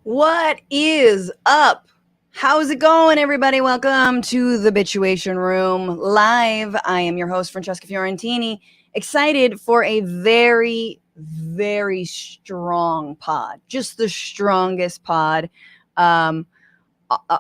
What is up? How's it going, everybody? Welcome to the Bituation Room live. I am your host, Francesca Fiorentini. Excited for a very, very strong pod. Just the strongest pod.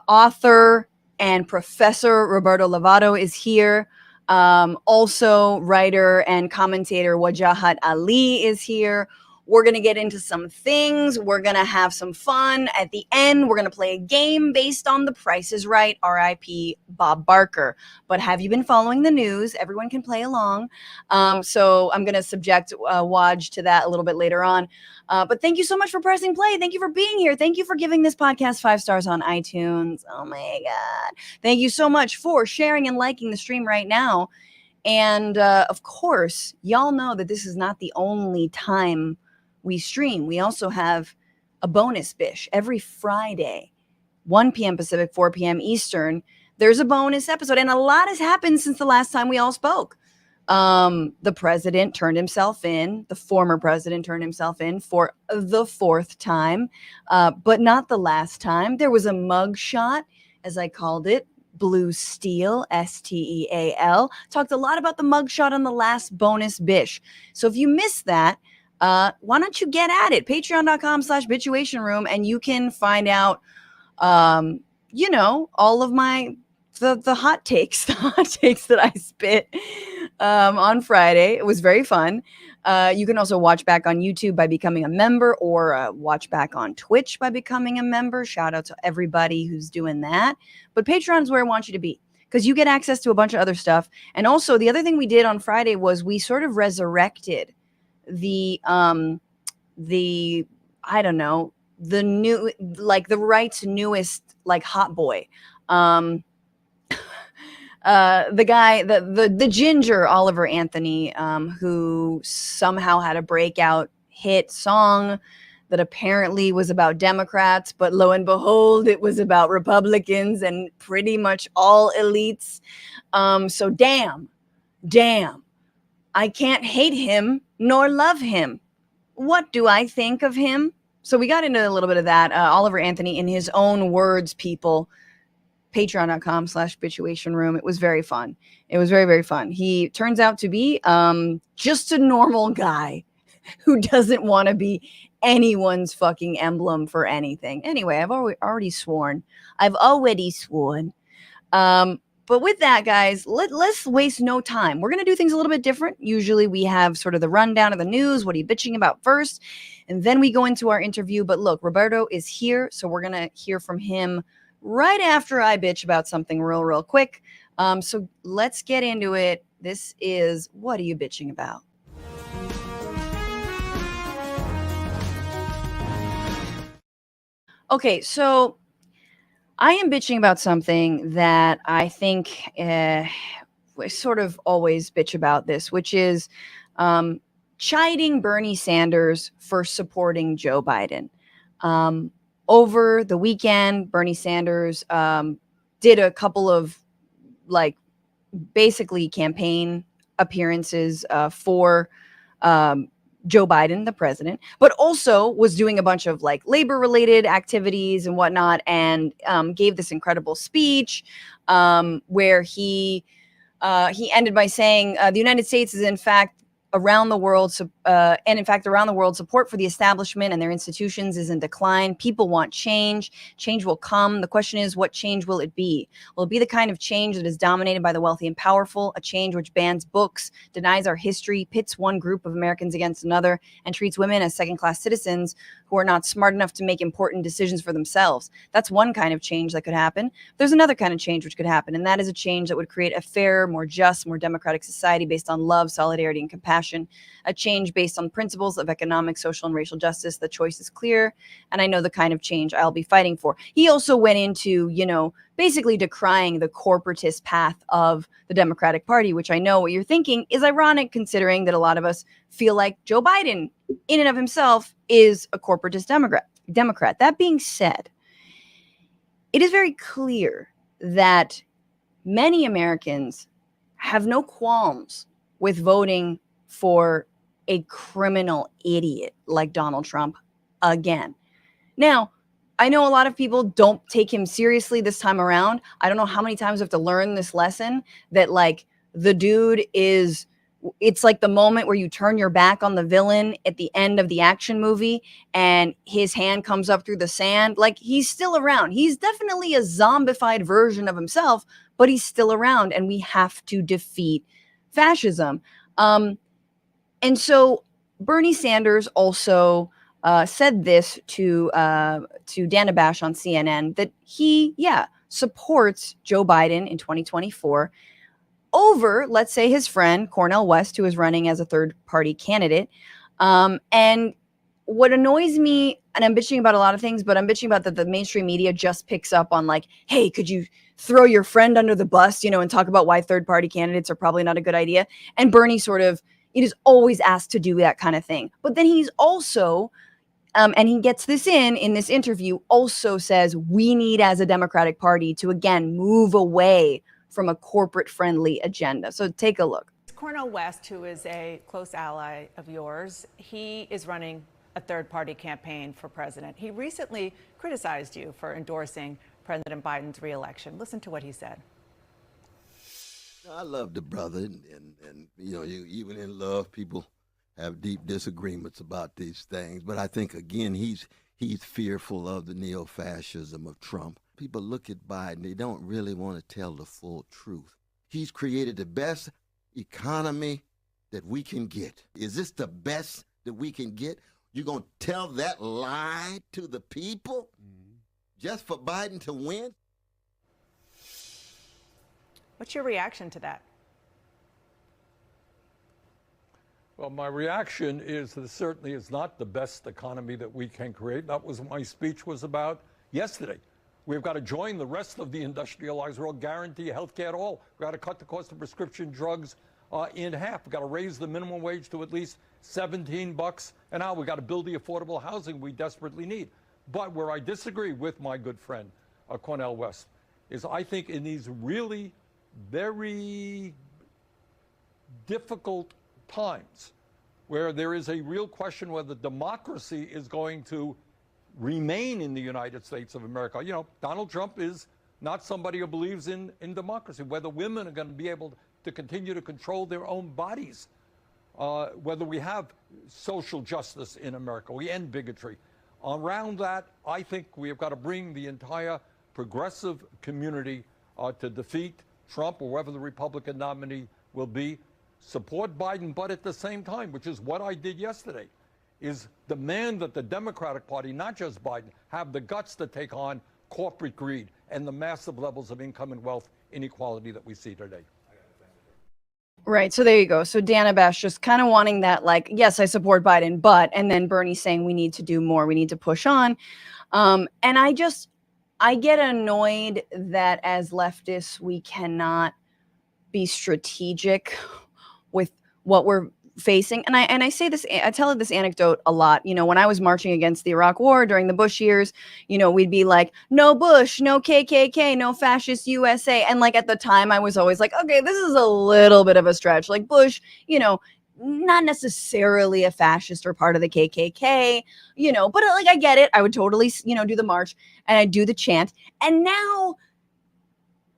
Author and Professor Roberto Lovato is here. Also, writer and commentator Wajahat Ali is here. We're going to get into some things. We're going to have some fun. At the end, we're going to play a game based on The Price is Right, RIP Bob Barker. But have you been following the news? Everyone can play along. So I'm going to subject Waj to that a little bit later on. But thank you so much for pressing play. Thank you for being here. Thank you for giving this podcast 5 stars on iTunes. Oh my God. Thank you so much for sharing and liking the stream right now. And of course, y'all know that this is not the only time we stream. We also have a bonus bish every Friday, 1 p.m. Pacific, 4 p.m. Eastern. There's a bonus episode, and a lot has happened since the last time we all spoke. The president turned himself in. The former president turned himself in for the 4th time, but not the last time. There was a mug shot, as I called it, Blue Steel, STEAL. Talked a lot about the mug shot on the last bonus bish. So if you missed that, why don't you get at it? Patreon.com/Bituation Room, and you can find out, all of my the hot takes, the hot takes that I spit on Friday. It was very fun. You can also watch back on YouTube by becoming a member, or watch back on Twitch by becoming a member. Shout out to everybody who's doing that. But Patreon is where I want you to be, because you get access to a bunch of other stuff. And also, the other thing we did on Friday was we sort of resurrected the the right's newest hot boy. The guy, the ginger Oliver Anthony, who somehow had a breakout hit song that apparently was about Democrats, but lo and behold, it was about Republicans and pretty much all elites. So damn, I can't hate him nor love him. What do I think of him? So we got into a little bit of that. Oliver Anthony, in his own words, people, patreon.com/Bituation Room. It was very fun. It was very, very fun. He turns out to be just a normal guy who doesn't want to be anyone's fucking emblem for anything. Anyway, I've already sworn. But with that, guys, let's waste no time. We're going to do things a little bit different. Usually we have sort of the rundown of the news. What are you bitching about first? And then we go into our interview. But look, Roberto is here, so we're going to hear from him right after I bitch about something real quick. So let's get into it. This is What Are You Bitching About? Okay, so I am bitching about something that I think we sort of always bitch about this, which is chiding Bernie Sanders for supporting Joe Biden. Over the weekend, Bernie Sanders did a couple of basically campaign appearances for Joe Biden, the president, but also was doing a bunch of labor related activities and whatnot, and gave this incredible speech where he ended by saying the United States is in fact around the world, around the world, support for the establishment and their institutions is in decline. People want change. Change will come. The question is, what change will it be? Will it be the kind of change that is dominated by the wealthy and powerful, a change which bans books, denies our history, pits one group of Americans against another, and treats women as second-class citizens who are not smart enough to make important decisions for themselves? That's one kind of change that could happen. There's another kind of change which could happen, and that is a change that would create a fairer, more just, more democratic society based on love, solidarity, and compassion. A change based on principles of economic, social, and racial justice. The choice is clear, and I know the kind of change I'll be fighting for. He also went into, basically decrying the corporatist path of the Democratic Party, which I know what you're thinking is ironic, considering that a lot of us feel like Joe Biden, in and of himself, is a corporatist Democrat. That being said, it is very clear that many Americans have no qualms with voting for a criminal idiot like Donald Trump again. Now, I know a lot of people don't take him seriously this time around. I don't know how many times we have to learn this lesson that like the dude is, it's like the moment where you turn your back on the villain at the end of the action movie and his hand comes up through the sand. Like he's still around. He's definitely a zombified version of himself, but he's still around and we have to defeat fascism. And so Bernie Sanders also said this to Dana Bash on CNN that he, supports Joe Biden in 2024 over, let's say, his friend Cornel West, who is running as a third-party candidate. And what annoys me, and I'm bitching about a lot of things, but I'm bitching about that the mainstream media just picks up on like, hey, could you throw your friend under the bus, and talk about why third-party candidates are probably not a good idea. And Bernie sort of, it is always asked to do that kind of thing. But then he's also, and he gets this in this interview, also says we need as a Democratic Party to, again, move away from a corporate-friendly agenda. So take a look. Cornel West, who is a close ally of yours, he is running a third-party campaign for president. He recently criticized you for endorsing President Biden's reelection. Listen to what he said. I love the brother, and you even in love, people have deep disagreements about these things. But I think, again, he's fearful of the neo-fascism of Trump. People look at Biden, they don't really want to tell the full truth. He's created the best economy that we can get. Is this the best that we can get? You're going to tell that lie to the people just for Biden to win? What's your reaction to that? Well, my reaction is that certainly is not the best economy that we can create. That was what my speech was about yesterday. We've got to join the rest of the industrialized world, guarantee health care to all. We've got to cut the cost of prescription drugs in half. We've got to raise the minimum wage to at least $17 an hour. We've got to build the affordable housing we desperately need. But where I disagree with my good friend, Cornel West, is I think in these really very difficult times where there is a real question whether democracy is going to remain in the United States of America. Donald Trump is not somebody who believes in democracy, whether women are going to be able to continue to control their own bodies, whether we have social justice in America, we end bigotry. Around that, I think we have got to bring the entire progressive community to defeat Trump or whoever the Republican nominee will be, support Biden, but at the same time, which is what I did yesterday, is demand that the Democratic Party, not just Biden, have the guts to take on corporate greed and the massive levels of income and wealth inequality that we see today. Right. So there you go. So Dana Bash just kind of wanting that, like, yes, I support Biden, but, and then Bernie saying we need to do more. We need to push on. And I get annoyed that as leftists, we cannot be strategic with what we're facing. And I say this, I tell this anecdote a lot. When I was marching against the Iraq War during the Bush years, we'd be like, no Bush, no KKK, no fascist USA. And like at the time I was always like, okay, this is a little bit of a stretch. Like Bush, not necessarily a fascist or part of the KKK, but like I get it. I would totally, do the march and I'd do the chant. And now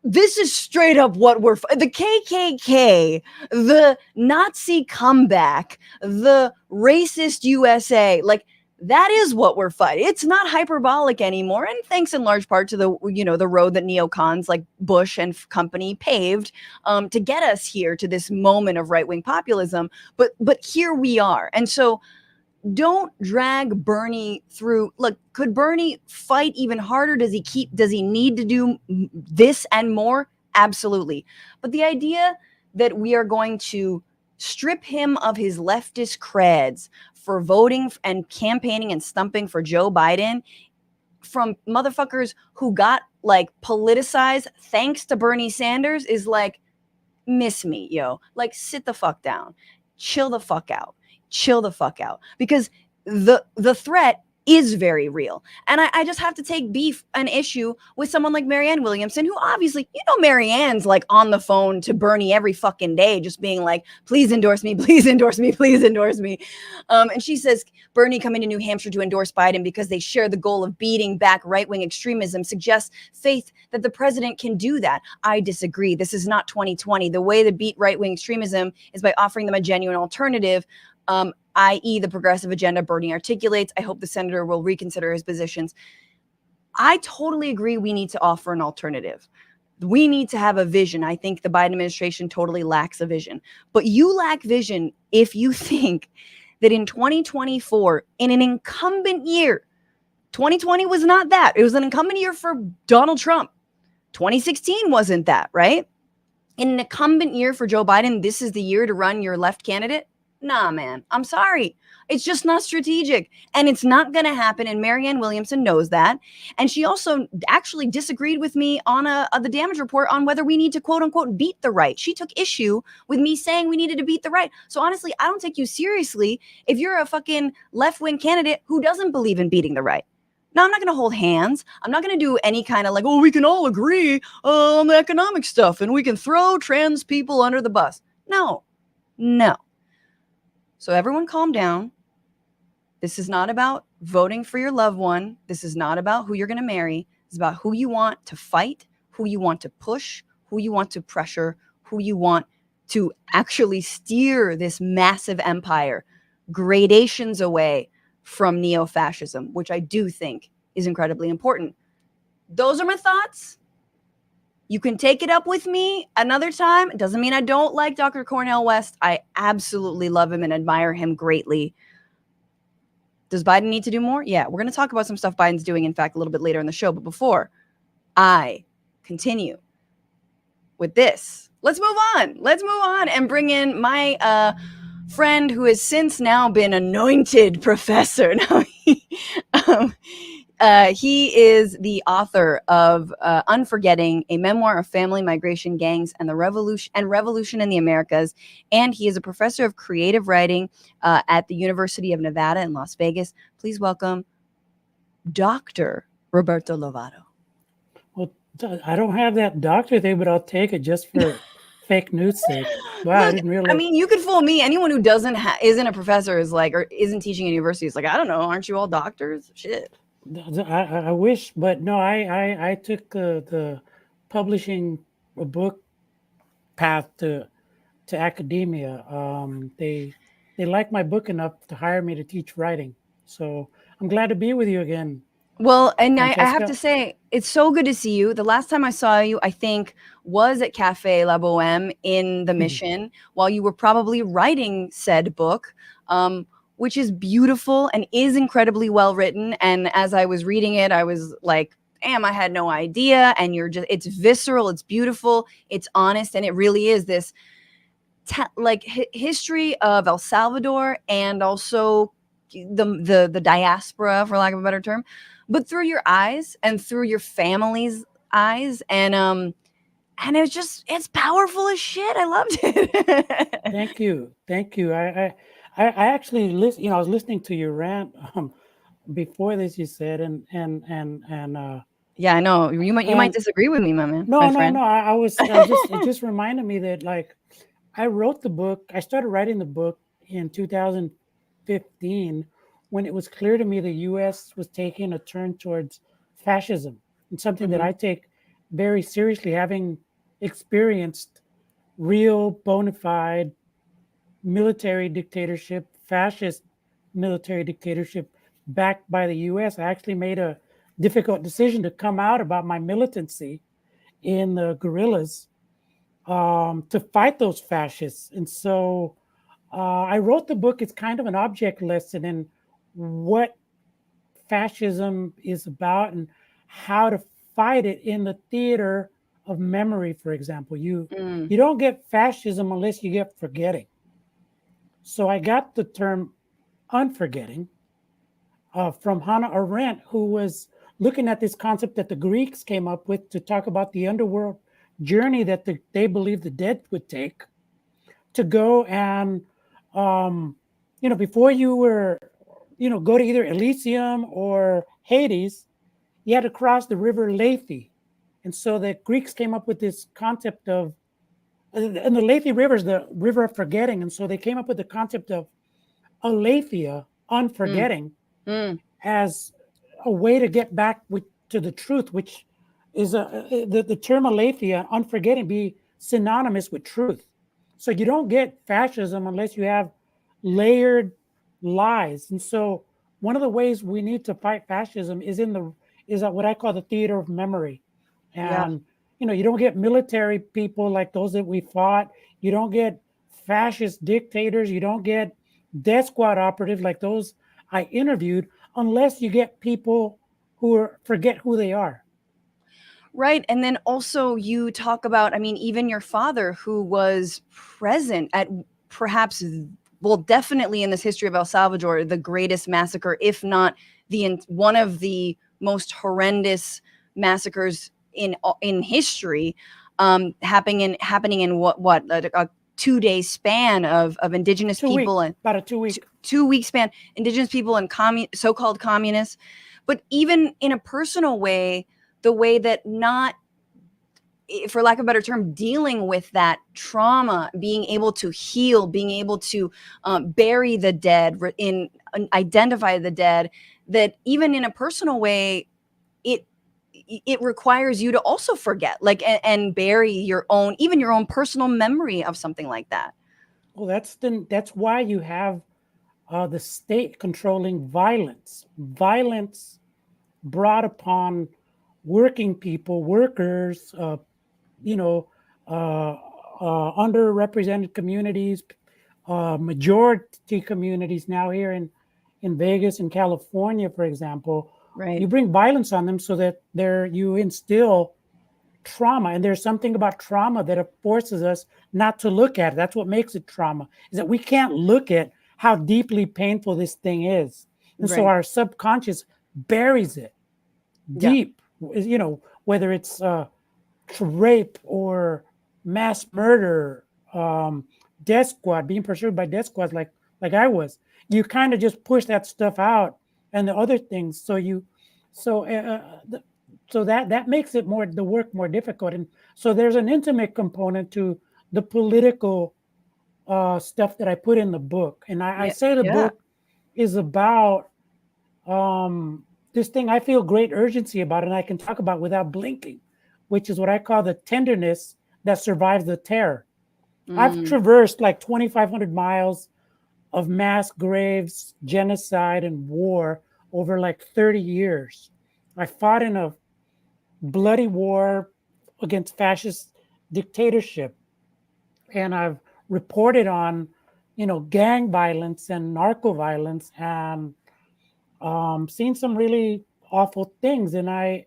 this is straight up what we're the KKK, the Nazi comeback, the racist USA, like that is what we're fighting. It's not hyperbolic anymore, and thanks in large part to the the road that neocons like Bush and company paved to get us here to this moment of right-wing populism. But here we are, and so don't drag Bernie through. Look, could Bernie fight even harder? Does he need to do this and more? Absolutely. But the idea that we are going to strip him of his leftist creds for voting and campaigning and stumping for Joe Biden from motherfuckers who got like politicized thanks to Bernie Sanders is like, miss me, yo. Like, sit the fuck down. Chill the fuck out. Chill the fuck out, because the threat is very real. And I just have to take beef an issue with someone like Marianne Williamson, who obviously, Marianne's like on the phone to Bernie every fucking day, just being like, please endorse me, please endorse me, please endorse me. And she says Bernie coming to New Hampshire to endorse Biden because they share the goal of beating back right-wing extremism suggests faith that the president can do that. I disagree. This is not 2020. The way to beat right-wing extremism is by offering them a genuine alternative, i.e. the progressive agenda Bernie articulates. I hope the senator will reconsider his positions. I totally agree we need to offer an alternative. We need to have a vision. I think the Biden administration totally lacks a vision. But you lack vision if you think that in 2024, in an incumbent year, 2020 was not that. It was an incumbent year for Donald Trump. 2016 wasn't that, right? In an incumbent year for Joe Biden, this is the year to run your left candidate? Nah, man, I'm sorry. It's just not strategic, and it's not going to happen. And Marianne Williamson knows that. And she also actually disagreed with me on the damage report on whether we need to, quote unquote, beat the right. She took issue with me saying we needed to beat the right. So honestly, I don't take you seriously if you're a fucking left-wing candidate who doesn't believe in beating the right. Now, I'm not going to hold hands. I'm not going to do any kind of like, we can all agree on the economic stuff and we can throw trans people under the bus. No. So everyone calm down. This is not about voting for your loved one. This is not about who you're going to marry. It's about who you want to fight, who you want to push, who you want to pressure, who you want to actually steer this massive empire gradations away from neo-fascism, which I do think is incredibly important. Those are my thoughts. You can take it up with me another time. It doesn't mean I don't like Dr. Cornel West. I absolutely love him and admire him greatly. Does Biden need to do more? Yeah, we're going to talk about some stuff Biden's doing, in fact, a little bit later in the show. But before I continue with this, let's move on. Let's move on and bring in my friend who has since now been anointed professor. He is the author of Unforgetting, a memoir of family, migration, gangs, and the revolution in the Americas. And he is a professor of creative writing at the University of Nevada in Las Vegas. Please welcome Dr. Roberto Lovato. Well, I don't have that doctor thing, but I'll take it just for fake news sake. Wow, Look, I didn't realize. I mean, you could fool me. Anyone who isn't a professor is like, or isn't teaching at university is like, I don't know, aren't you all doctors? Shit. I wish, but no, I took the publishing a book path to academia. They liked my book enough to hire me to teach writing. So I'm glad to be with you again. Well, and I have Francesca. to say, it's so good to see you. The last time I saw you, I think, was at Cafe La Boheme in the Mission while you were probably writing said book, which is beautiful and is incredibly well written. And as I was reading it, I was like, damn, I had no idea. And it's visceral, it's beautiful, it's honest, and it really is this history of El Salvador and also the diaspora, for lack of a better term, but through your eyes and through your family's eyes. And it's powerful as shit. I loved it. Thank you. I actually listen. I was listening to your rant before this. You said and yeah, I know you might disagree with me, my man. No. It just reminded me that like I wrote the book. I started writing the book in 2015 when it was clear to me the U.S. was taking a turn towards fascism, and something that I take very seriously, having experienced real bona fide military dictatorship, fascist military dictatorship backed by the U.S. I actually made a difficult decision to come out about my militancy in the guerrillas to fight those fascists. And so I wrote the book. It's kind of an object lesson in what fascism is about and how to fight it in the theater of memory, for example. You don't get fascism unless you get forgetting. So I got the term unforgetting from Hannah Arendt, who was looking at this concept that the Greeks came up with to talk about the underworld journey that they believed the dead would take to go and, before you were go to either Elysium or Hades, you had to cross the river Lethe. And so the Greeks came up with this concept of, and the Lethe River is the river of forgetting. And so they came up with the concept of aletheia, unforgetting, as a way to get back to the truth, which is the term aletheia, unforgetting, be synonymous with truth. So you don't get fascism unless you have layered lies. And so one of the ways we need to fight fascism is what I call the theater of memory. And you don't get military people like those that we fought. You don't get fascist dictators. You don't get death squad operatives like those I interviewed, unless you get people who forget who they are. Right. And then also you talk about, I mean, even your father, who was present at perhaps, well, definitely in this history of El Salvador, the greatest massacre, if not one of the most horrendous massacres in history, happening in what a 2-day span of indigenous people, and about a 2-week 2-week span, indigenous people and so-called communists. But even in a personal way, the way that, not, for lack of a better term, dealing with that trauma, being able to heal, being able to bury the dead, identify the dead, that even in a personal way, it requires you to also forget, like, and bury your own personal memory of something like that. Well, that's why you have the state controlling violence brought upon working people, workers, underrepresented communities, majority communities. Now here in Vegas and California, for example, Right. You bring violence on them so that you instill trauma. And there's something about trauma that forces us not to look at it. That's what makes it trauma, is that we can't look at how deeply painful this thing is. And so our subconscious buries it deep, whether it's rape or mass murder, death squad, being pursued by death squads like I was. You kind of just push that stuff out and the other things. So that makes it the work more difficult. And so there's an intimate component to the political stuff that I put in the book. And I say the book is about this thing I feel great urgency about, and I can talk about without blinking, which is what I call the tenderness that survives the terror. I've traversed like 2,500 miles of mass graves, genocide, and war over like 30 years. I fought in a bloody war against fascist dictatorship. And I've reported on, gang violence and narco violence, and seen some really awful things. And I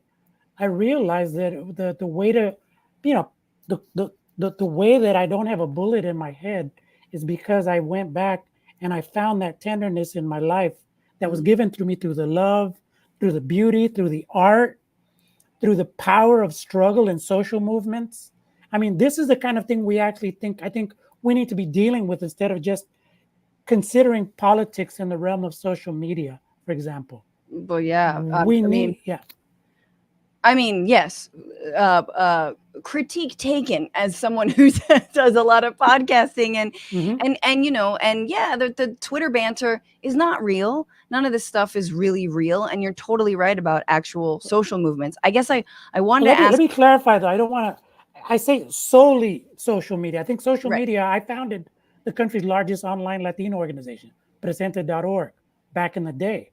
realized that the way to, the way that I don't have a bullet in my head is because I went back and I found that tenderness in my life that was given to me through the love, through the beauty, through the art, through the power of struggle and social movements. I mean, this is the kind of thing I think we need to be dealing with, instead of just considering politics in the realm of social media, for example. Well, yeah. I mean, yes. Critique taken, as someone who does a lot of podcasting, and the Twitter banter is not real. None of this stuff is really real, and you're totally right about actual social movements. I guess I wanted to ask. Let me clarify though. I don't want to. I say solely social media. I think social media. I founded the country's largest online Latino organization, Presente.org, back in the day.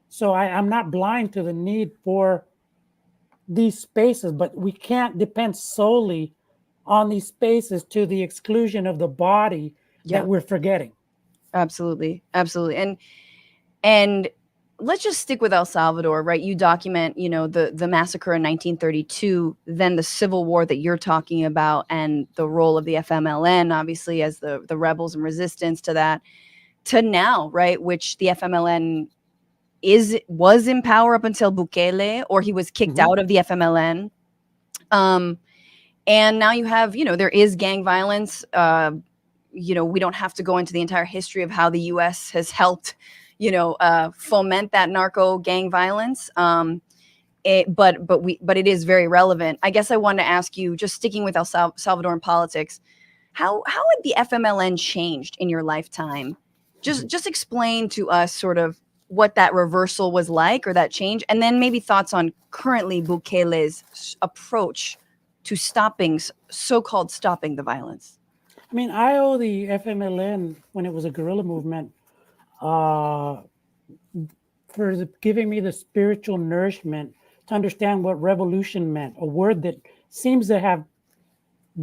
So I'm not blind to the need for these spaces, but we can't depend solely on these spaces to the exclusion of the body that we're forgetting. Absolutely. And let's just stick with El Salvador, right? You document, the massacre in 1932, then the civil war that you're talking about, and the role of the FMLN, obviously, as the rebels and resistance to that, to now, right? Which the FMLN was in power up until Bukele, or he was kicked out of the FMLN. And now you have, there is gang violence. We don't have to go into the entire history of how the U.S. has helped, foment that narco gang violence. But it is very relevant. I guess I wanted to ask you, just sticking with Salvadoran politics, how had the FMLN changed in your lifetime? Just explain to us sort of what that reversal was like, or that change, and then maybe thoughts on currently Bukele's approach to so-called stopping the violence. I mean, I owe the FMLN, when it was a guerrilla movement, for giving me the spiritual nourishment to understand what revolution meant, a word that seems to have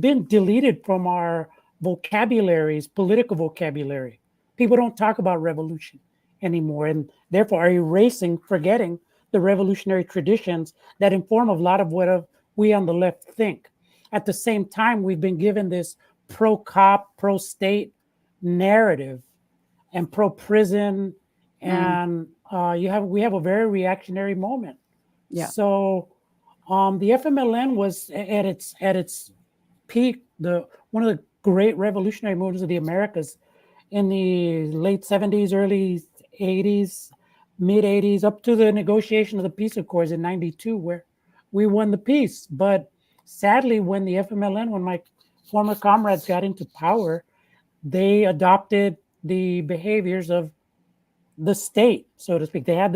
been deleted from our vocabularies, political vocabulary. People don't talk about revolution anymore, and therefore are forgetting the revolutionary traditions that inform a lot of what we on the left think. At the same time, we've been given this pro-cop, pro-state narrative and pro-prison, and we have a very reactionary moment. Yeah. So the FMLN was at its peak, one of the great revolutionary movements of the Americas in the late 70s, early 80s, mid 80s, up to the negotiation of the peace accords in 92, where we won the peace. But sadly, when my former comrades got into power, they adopted the behaviors of the state, so to speak. They had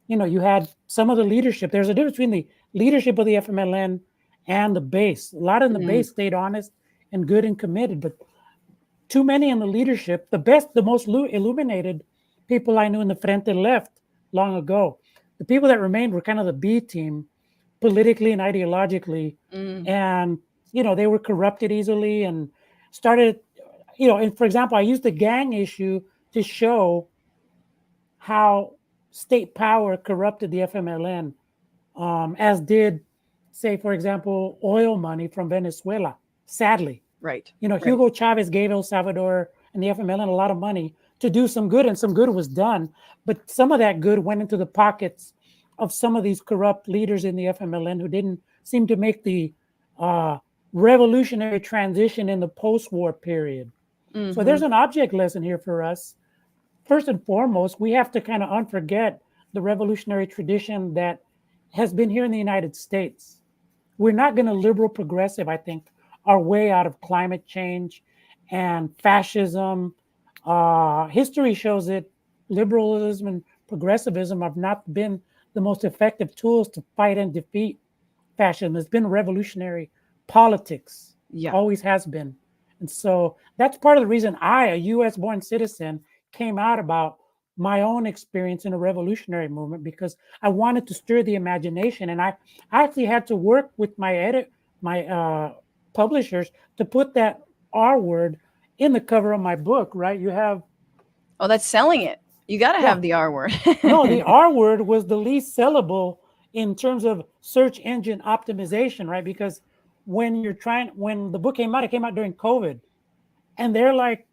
you had some of the leadership. There's a difference between the leadership of the FMLN and the base. A lot of the base stayed honest and good and committed, but too many in the leadership, the most illuminated people I knew in the Frente left long ago. The people that remained were kind of the B team, politically and ideologically, and they were corrupted easily and started, and for example, I used the gang issue to show how state power corrupted the FMLN, as did, say, for example, oil money from Venezuela, sadly. Right. Hugo Chavez gave El Salvador and the FMLN a lot of money to do some good, and some good was done. But some of that good went into the pockets of some of these corrupt leaders in the FMLN who didn't seem to make the revolutionary transition in the post-war period. So there's an object lesson here for us. First and foremost, we have to kind of unforget the revolutionary tradition that has been here in the United States. We're not going to liberal progressive, I think, our way out of climate change and fascism. History shows that liberalism and progressivism have not been the most effective tools to fight and defeat fascism. It's been revolutionary politics. Yeah. Always has been. And so that's part of the reason I, a US born citizen, came out about my own experience in a revolutionary movement, because I wanted to stir the imagination. And I actually had to work with my publishers to put that R word in the cover of my book, right? You have... Oh, that's selling it. You got to have the R word. No, the R word was the least sellable in terms of search engine optimization, right? Because when the book came out, it came out during COVID. And they're like,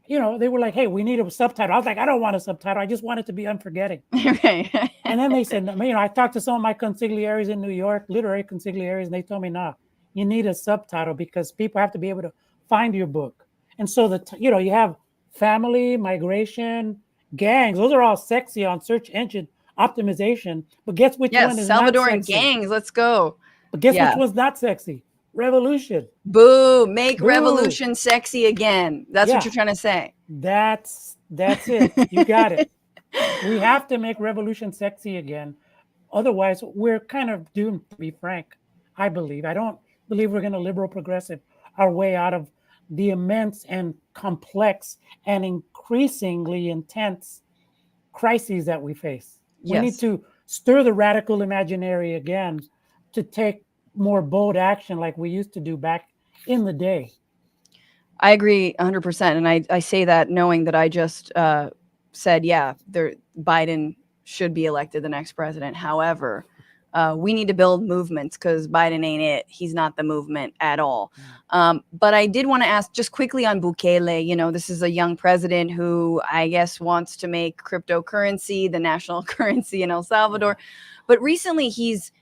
they were like, hey, we need a subtitle. I was like, I don't want a subtitle. I just want it to be Unforgetting. Right. And then they said, I talked to some of my consigliaries in New York, literary consigliaries, and they told me, no, you need a subtitle because people have to be able to find your book. And so you have family, migration, gangs. Those are all sexy on search engine optimization. But guess which one is not Salvadoran sexy? gangs. Let's go. But guess which one's not sexy? Revolution. Boo! Make revolution sexy again. That's what you're trying to say. That's it. You got it. We have to make revolution sexy again. Otherwise, we're kind of doomed, to be frank, I believe. I don't believe we're going to liberal progressive our way out of the immense and complex and increasingly intense crises that we face. We need to stir the radical imaginary again to take more bold action like we used to do back in the day. I agree 100%. And I say that knowing that I just said, Biden should be elected the next president. However, we need to build movements because Biden ain't it. He's not the movement at all. But I did want to ask just quickly on Bukele. This is a young president who I guess wants to make cryptocurrency the national currency in El Salvador. But recently he's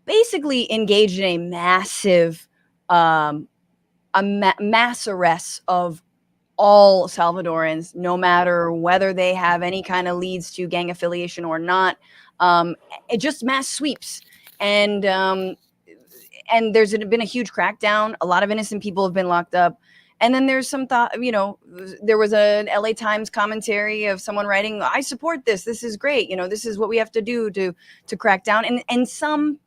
basically engaged in a massive mass arrest of all Salvadorans, no matter whether they have any kind of leads to gang affiliation or not. It just mass sweeps. And there's been a huge crackdown. A lot of innocent people have been locked up. And then there's some thought, there was an LA Times commentary of someone writing, I support this. This is great. This is what we have to do to crack down. And some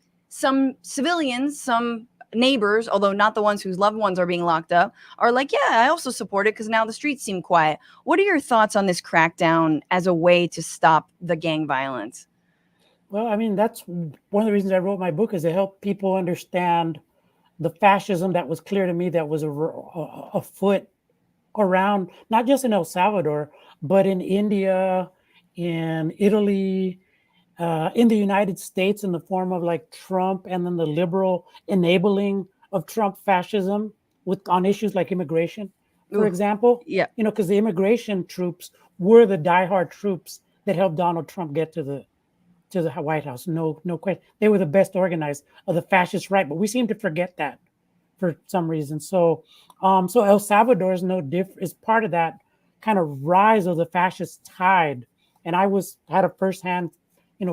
civilians, some neighbors, although not the ones whose loved ones are being locked up, are like, yeah, I also support it because now the streets seem quiet. What are your thoughts on this crackdown as a way to stop the gang violence? Well, I mean, that's one of the reasons I wrote my book, is to help people understand the fascism that was clear to me that was afoot around, not just in El Salvador, but in India, in Italy, in the United States, in the form of like Trump, and then the liberal enabling of Trump fascism on issues like immigration, for example. Yeah. Because the immigration troops were the diehard troops that helped Donald Trump get to the White House. No question. They were the best organized of the fascist right, but we seem to forget that for some reason. So El Salvador is no different, is part of that kind of rise of the fascist tide. And I had a firsthand,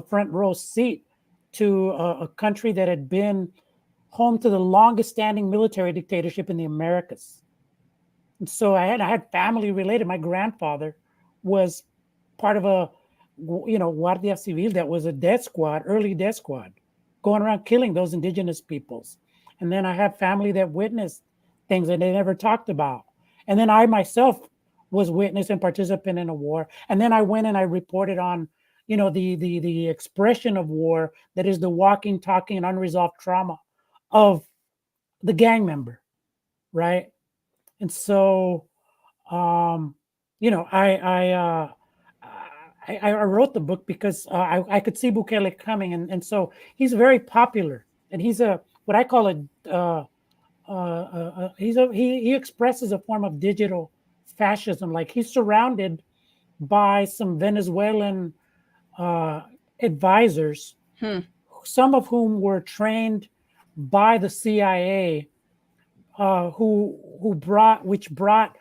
front row seat to a country that had been home to the longest standing military dictatorship in the Americas. And so I had family related. My grandfather was part of a Guardia Civil that was a death squad, early death squad, going around killing those indigenous peoples. And then I have family that witnessed things that they never talked about. And then I myself was witness and participant in a war. And then I went and I reported on, the expression of war that is the walking, talking, and unresolved trauma of the gang member, right? And so, I wrote the book because I could see Bukele coming, and so he's very popular, and he's what I call he expresses a form of digital fascism. Like, he's surrounded by some Venezuelan advisors, some of whom were trained by the CIA, which brought,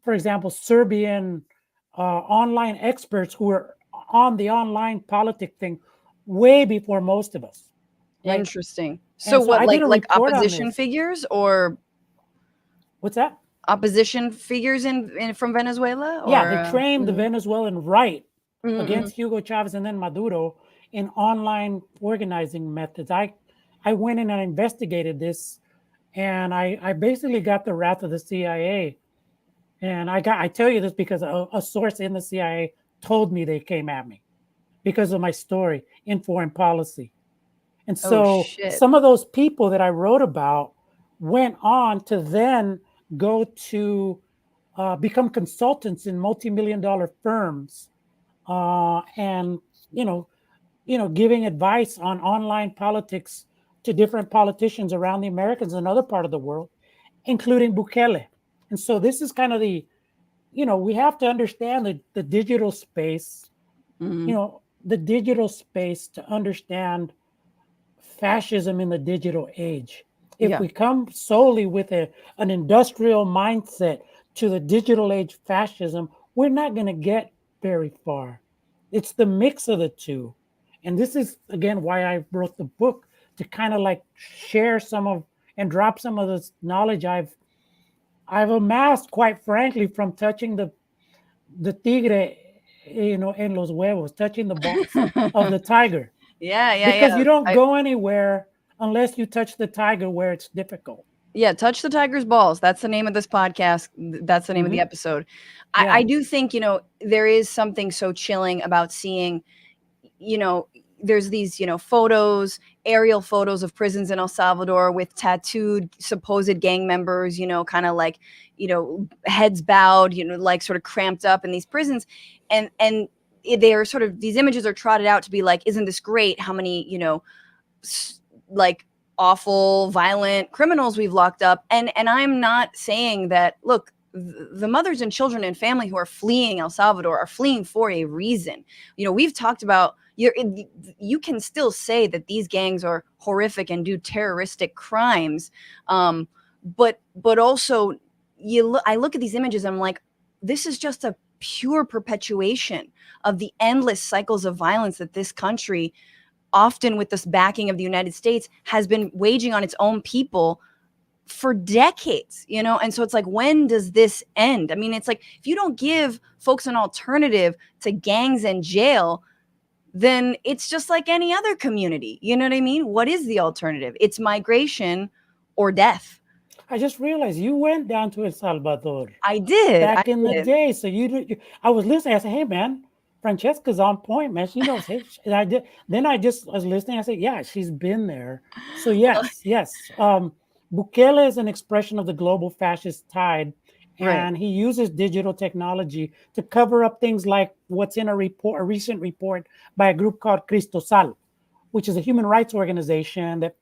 for example, Serbian online experts who were on the online politic thing way before most of us. Right? Interesting. So what, like opposition figures, or what's that? Opposition figures in from Venezuela? Or, yeah, they trained the Venezuelan right against Hugo Chavez and then Maduro in online organizing methods. I went in and investigated this, and I basically got the wrath of the CIA. And I tell you this because a source in the CIA told me they came at me because of my story in foreign policy. And so some of those people that I wrote about went on to then go to become consultants in multi-million-dollar firms, and giving advice on online politics to different politicians around the Americas and other part of the world, including Bukele. And so this is kind of we have to understand the digital space, the digital space to understand fascism in the digital age. If we come solely with an industrial mindset to the digital age fascism, we're not going to get very far. It's the mix of the two. And this is, again, why I wrote the book, to kind of like share and drop some of this knowledge I've amassed, quite frankly, from touching the tigre, en los huevos, touching the balls of the tiger. Because you don't go anywhere unless you touch the tiger where it's difficult. Yeah, touch the tiger's balls. That's the name of this podcast. That's the name of the episode. I do think, there is something so chilling about seeing, there's these, photos, aerial photos of prisons in El Salvador with tattooed supposed gang members, kind of like, heads bowed, like sort of cramped up in these prisons. And they are sort of, these images are trotted out to be like, isn't this great? How many, like awful, violent criminals we've locked up. And I'm not saying that, look, the mothers and children and family who are fleeing El Salvador are fleeing for a reason. We've talked about, you can still say that these gangs are horrific and do terroristic crimes. But also I look at these images and I'm like, this is just a pure perpetuation of the endless cycles of violence that this country, often with this backing of the United States, has been waging on its own people for decades, you know? And so it's like, when does this end? I mean, it's like, if you don't give folks an alternative to gangs and jail, then it's just like any other community. You know what I mean? What is the alternative? It's migration or death. I just realized you went down to El Salvador I did. back in the day. So I was listening. I said, "Hey, man, Francesca's on point, man. She knows." Hey, and I did. Then I just was listening. I said, "Yeah, she's been there." So yes. Bukele is an expression of the global fascist tide, and he uses digital technology to cover up things like what's in a recent report by a group called Cristosal, which is a human rights organization that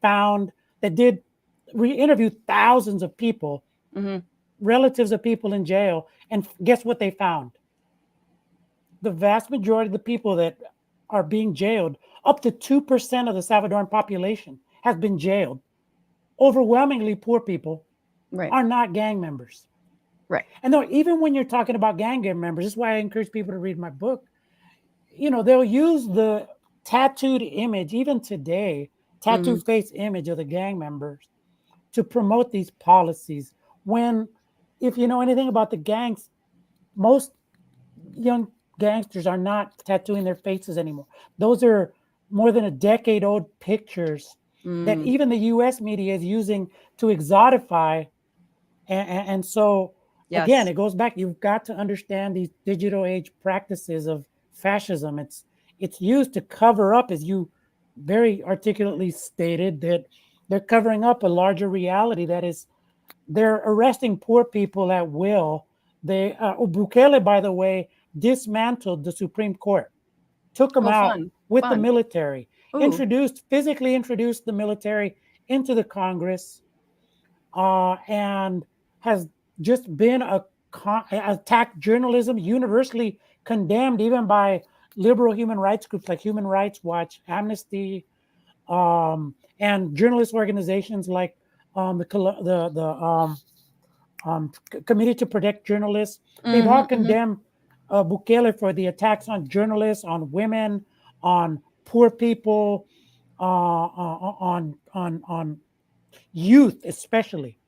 interviewed thousands of people, relatives of people in jail, and guess what they found? The vast majority of the people that are being jailed, up to 2% of the Salvadoran population has been jailed. Overwhelmingly poor people are not gang members. Right. And though, even when you're talking about gang members, this is why I encourage people to read my book. You know, they'll use the tattooed image, even today, tattooed face image of the gang members to promote these policies. When, if you know anything about the gangs, most young gangsters are not tattooing their faces anymore. Those are more than a decade old pictures that even the US media is using to exotify. And so, again, it goes back. You've got to understand these digital age practices of fascism. It's used to cover up, as you very articulately stated, that they're covering up a larger reality. That is, they're arresting poor people at will. Bukele, by the way, dismantled the Supreme Court, took them out with the military, physically introduced the military into the Congress, and has just been attacked journalism, universally condemned even by liberal human rights groups like Human Rights Watch, Amnesty, and journalist organizations like the Committee to Protect Journalists. They've all condemned Bukele for the attacks on journalists, on women, on poor people, on youth especially.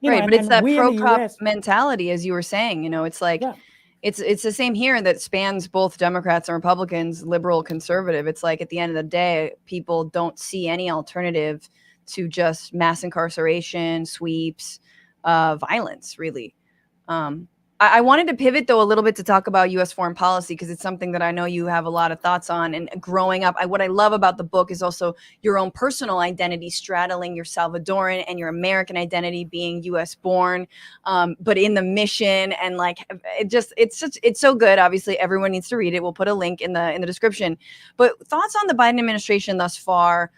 But it's that pro-cop mentality, as you were saying. You know, it's like it's the same here that spans both Democrats and Republicans, liberal, conservative. It's like, at the end of the day, people don't see any alternative to just mass incarceration, sweeps, violence, really. I wanted to pivot, though, a little bit to talk about U.S. foreign policy, because it's something that I know you have a lot of thoughts on. And growing up, what I love about the book is also your own personal identity straddling your Salvadoran and your American identity, being U.S. born, but in the mission. And like, it's so good. Obviously, everyone needs to read it. We'll put a link in the description. But thoughts on the Biden administration thus far?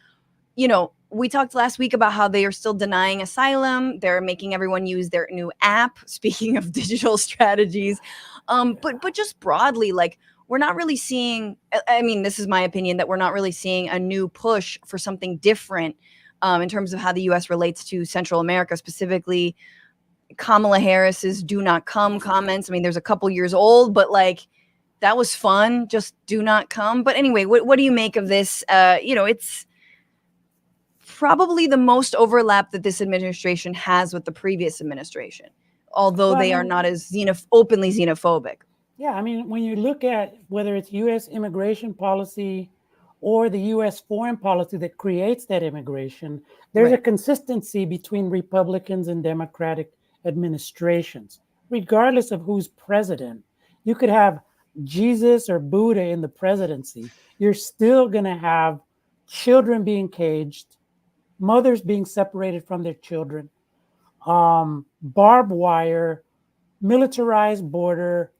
You know, we talked last week about how they are still denying asylum. They're making everyone use their new app. Speaking of digital strategies, but just broadly, like, we're not really seeing. I mean, this is my opinion, that we're not really seeing a new push for something different in terms of how the U.S. relates to Central America, specifically Kamala Harris's "Do Not Come" comments. I mean, there's a couple years old, but like, that was fun. Just do not come. But anyway, what do you make of this? You know, it's probably the most overlap that this administration has with the previous administration, although they are not as openly xenophobic. Yeah, I mean, when you look at whether it's U.S. immigration policy or the U.S. foreign policy that creates that immigration, there's a consistency between Republicans and Democratic administrations, regardless of who's president. You could have Jesus or Buddha in the presidency. You're still going to have children being caged, mothers being separated from their children, barbed wire, militarized border,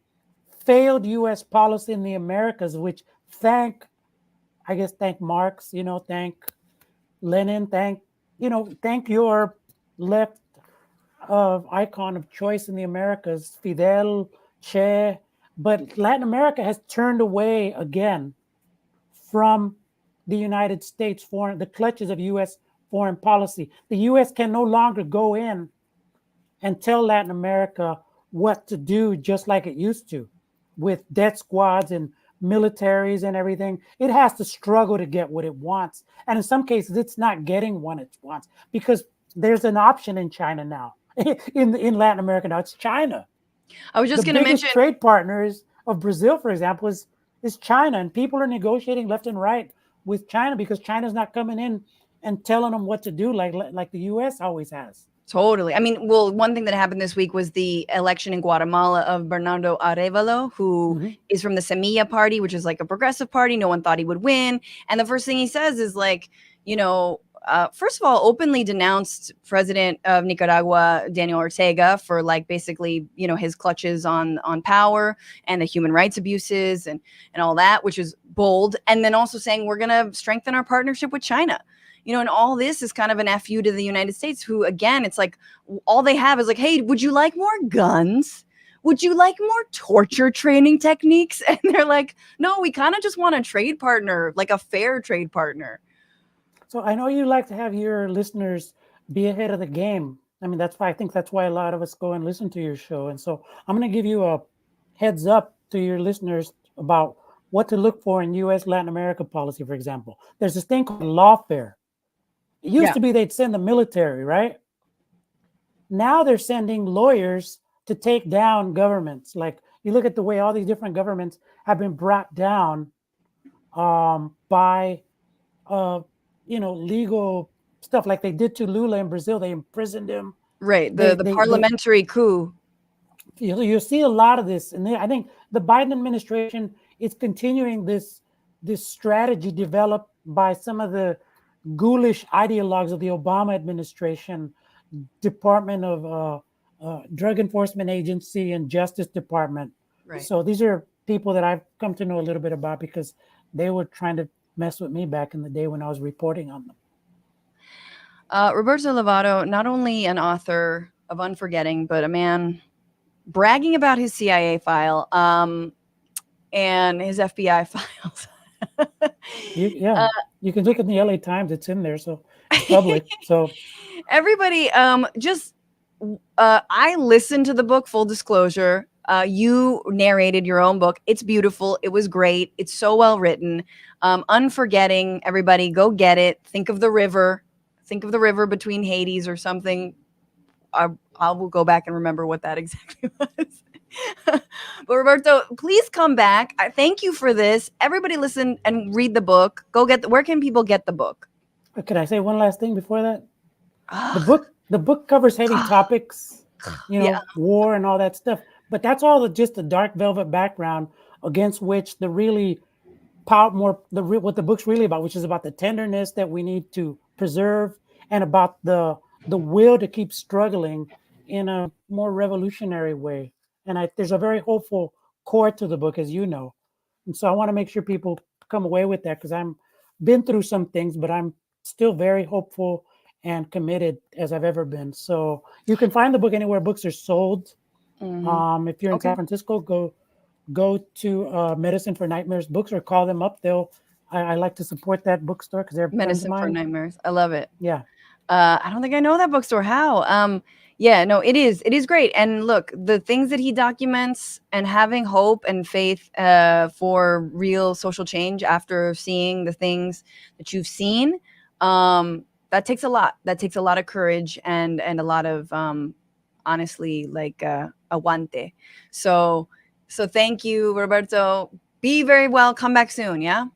failed U.S. policy in the Americas, which thank Marx, thank Lenin, thank your left icon of choice in the Americas, Fidel, Che, but Latin America has turned away again from the United States, the clutches of U.S. foreign policy. The U.S. can no longer go in and tell Latin America what to do just like it used to, with death squads and militaries and everything. It has to struggle to get what it wants. And in some cases, it's not getting what it wants because there's an option in China now. in Latin America now, it's China. I was just The going to biggest mention. trade partners of Brazil, for example, is China. And people are negotiating left and right with China because China's not coming in and telling them what to do like the US always has. Totally. I mean, well, one thing that happened this week was the election in Guatemala of Bernardo Arevalo, who is from the Semilla party, which is like a progressive party. No one thought he would win. And the first thing he says is like, first of all, openly denounced President of Nicaragua, Daniel Ortega, for like basically, his clutches on power and the human rights abuses and all that, which is bold. And then also saying we're going to strengthen our partnership with China. And all this is kind of an FU to the United States, who, again, it's like all they have is like, hey, would you like more guns? Would you like more torture training techniques? And they're like, no, we kind of just want a trade partner, like a fair trade partner. So I know you like to have your listeners be ahead of the game. I mean, I think that's why a lot of us go and listen to your show. And so I'm going to give you a heads up to your listeners about what to look for in U.S. Latin America policy, for example. There's this thing called lawfare. It used to be they'd send the military, right? Now they're sending lawyers to take down governments. Like you look at the way all these different governments have been brought down by, legal stuff like they did to Lula in Brazil. They imprisoned him. Right. The parliamentary coup. You'll see a lot of this. And I think the Biden administration is continuing this strategy developed by some of the ghoulish ideologues of the Obama administration, Department of Drug Enforcement Agency and Justice Department. Right. So these are people that I've come to know a little bit about because they were trying to mess with me back in the day when I was reporting on them. Roberto Lovato, not only an author of Unforgetting, but a man bragging about his CIA file and his FBI files. You can look at the LA Times; it's in there, so it's public. So everybody, I listened to the book. Full disclosure, you narrated your own book. It's beautiful. It was great. It's so well written. Unforgetting. Everybody, go get it. Think of the river. Think of the river between Hades or something. I will go back and remember what that exactly was. But Roberto, please come back. I thank you for this. Everybody listen and read the book. Where can people get the book? Can I say one last thing before that? The book covers heavy topics, war and all that stuff. But that's all just the dark velvet background against which what the book's really about, which is about the tenderness that we need to preserve and about the will to keep struggling in a more revolutionary way. And there's a very hopeful core to the book, as you know. And so I want to make sure people come away with that because I'm been through some things, but I'm still very hopeful and committed as I've ever been. So you can find the book anywhere books are sold. If you're in San Francisco, go to Medicine for Nightmares Books or call them up. I like to support that bookstore because they're Medicine for Nightmares. I love it. Yeah. I don't think I know that bookstore. How? It is great. And look, the things that he documents and having hope and faith for real social change after seeing the things that you've seen, that takes a lot. That takes a lot of courage and a lot of honestly, like aguante. So thank you, Roberto. Be very well. Come back soon. Yeah.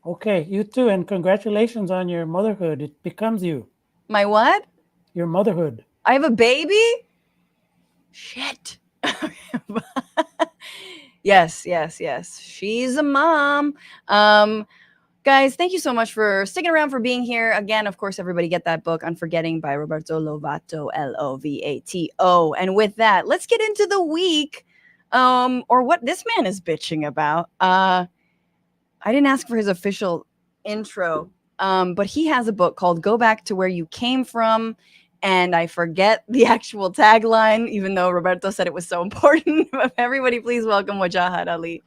Okay, you too, and congratulations on your motherhood. It becomes you. My what? Your motherhood. I have a baby? Shit. Yes. She's a mom. Guys, thank you so much for sticking around, for being here. Again, of course, everybody get that book, Unforgetting by Roberto Lovato, Lovato. And with that, let's get into the week, or what this man is bitching about. I didn't ask for his official intro, but he has a book called Go Back to Where You Came From. And I forget the actual tagline, even though Roberto said it was so important. Everybody, please welcome Wajahat Ali.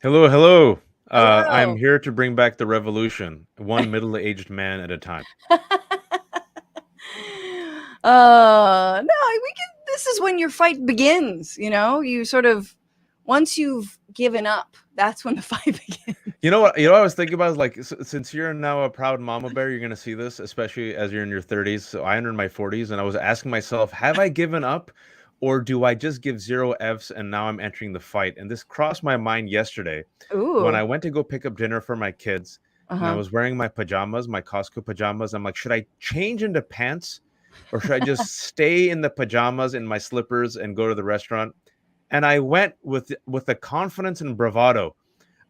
Hello. I'm here to bring back the revolution, one middle-aged man at a time. No, this is when your fight begins. You sort of, once you've given up, that's when the fight begins. You know what I was thinking about is like, since you're now a proud mama bear, you're going to see this, especially as you're in your 30s. So I entered my 40s, and I was asking myself, have I given up, or do I just give 0 Fs and now I'm entering the fight? And this crossed my mind yesterday when I Ooh. went to go pick up dinner for my kids, and I was wearing my pajamas, my Costco pajamas. I'm like, should I change into pants, or should I just stay in the pajamas and my slippers and go to the restaurant? And I went with the confidence and bravado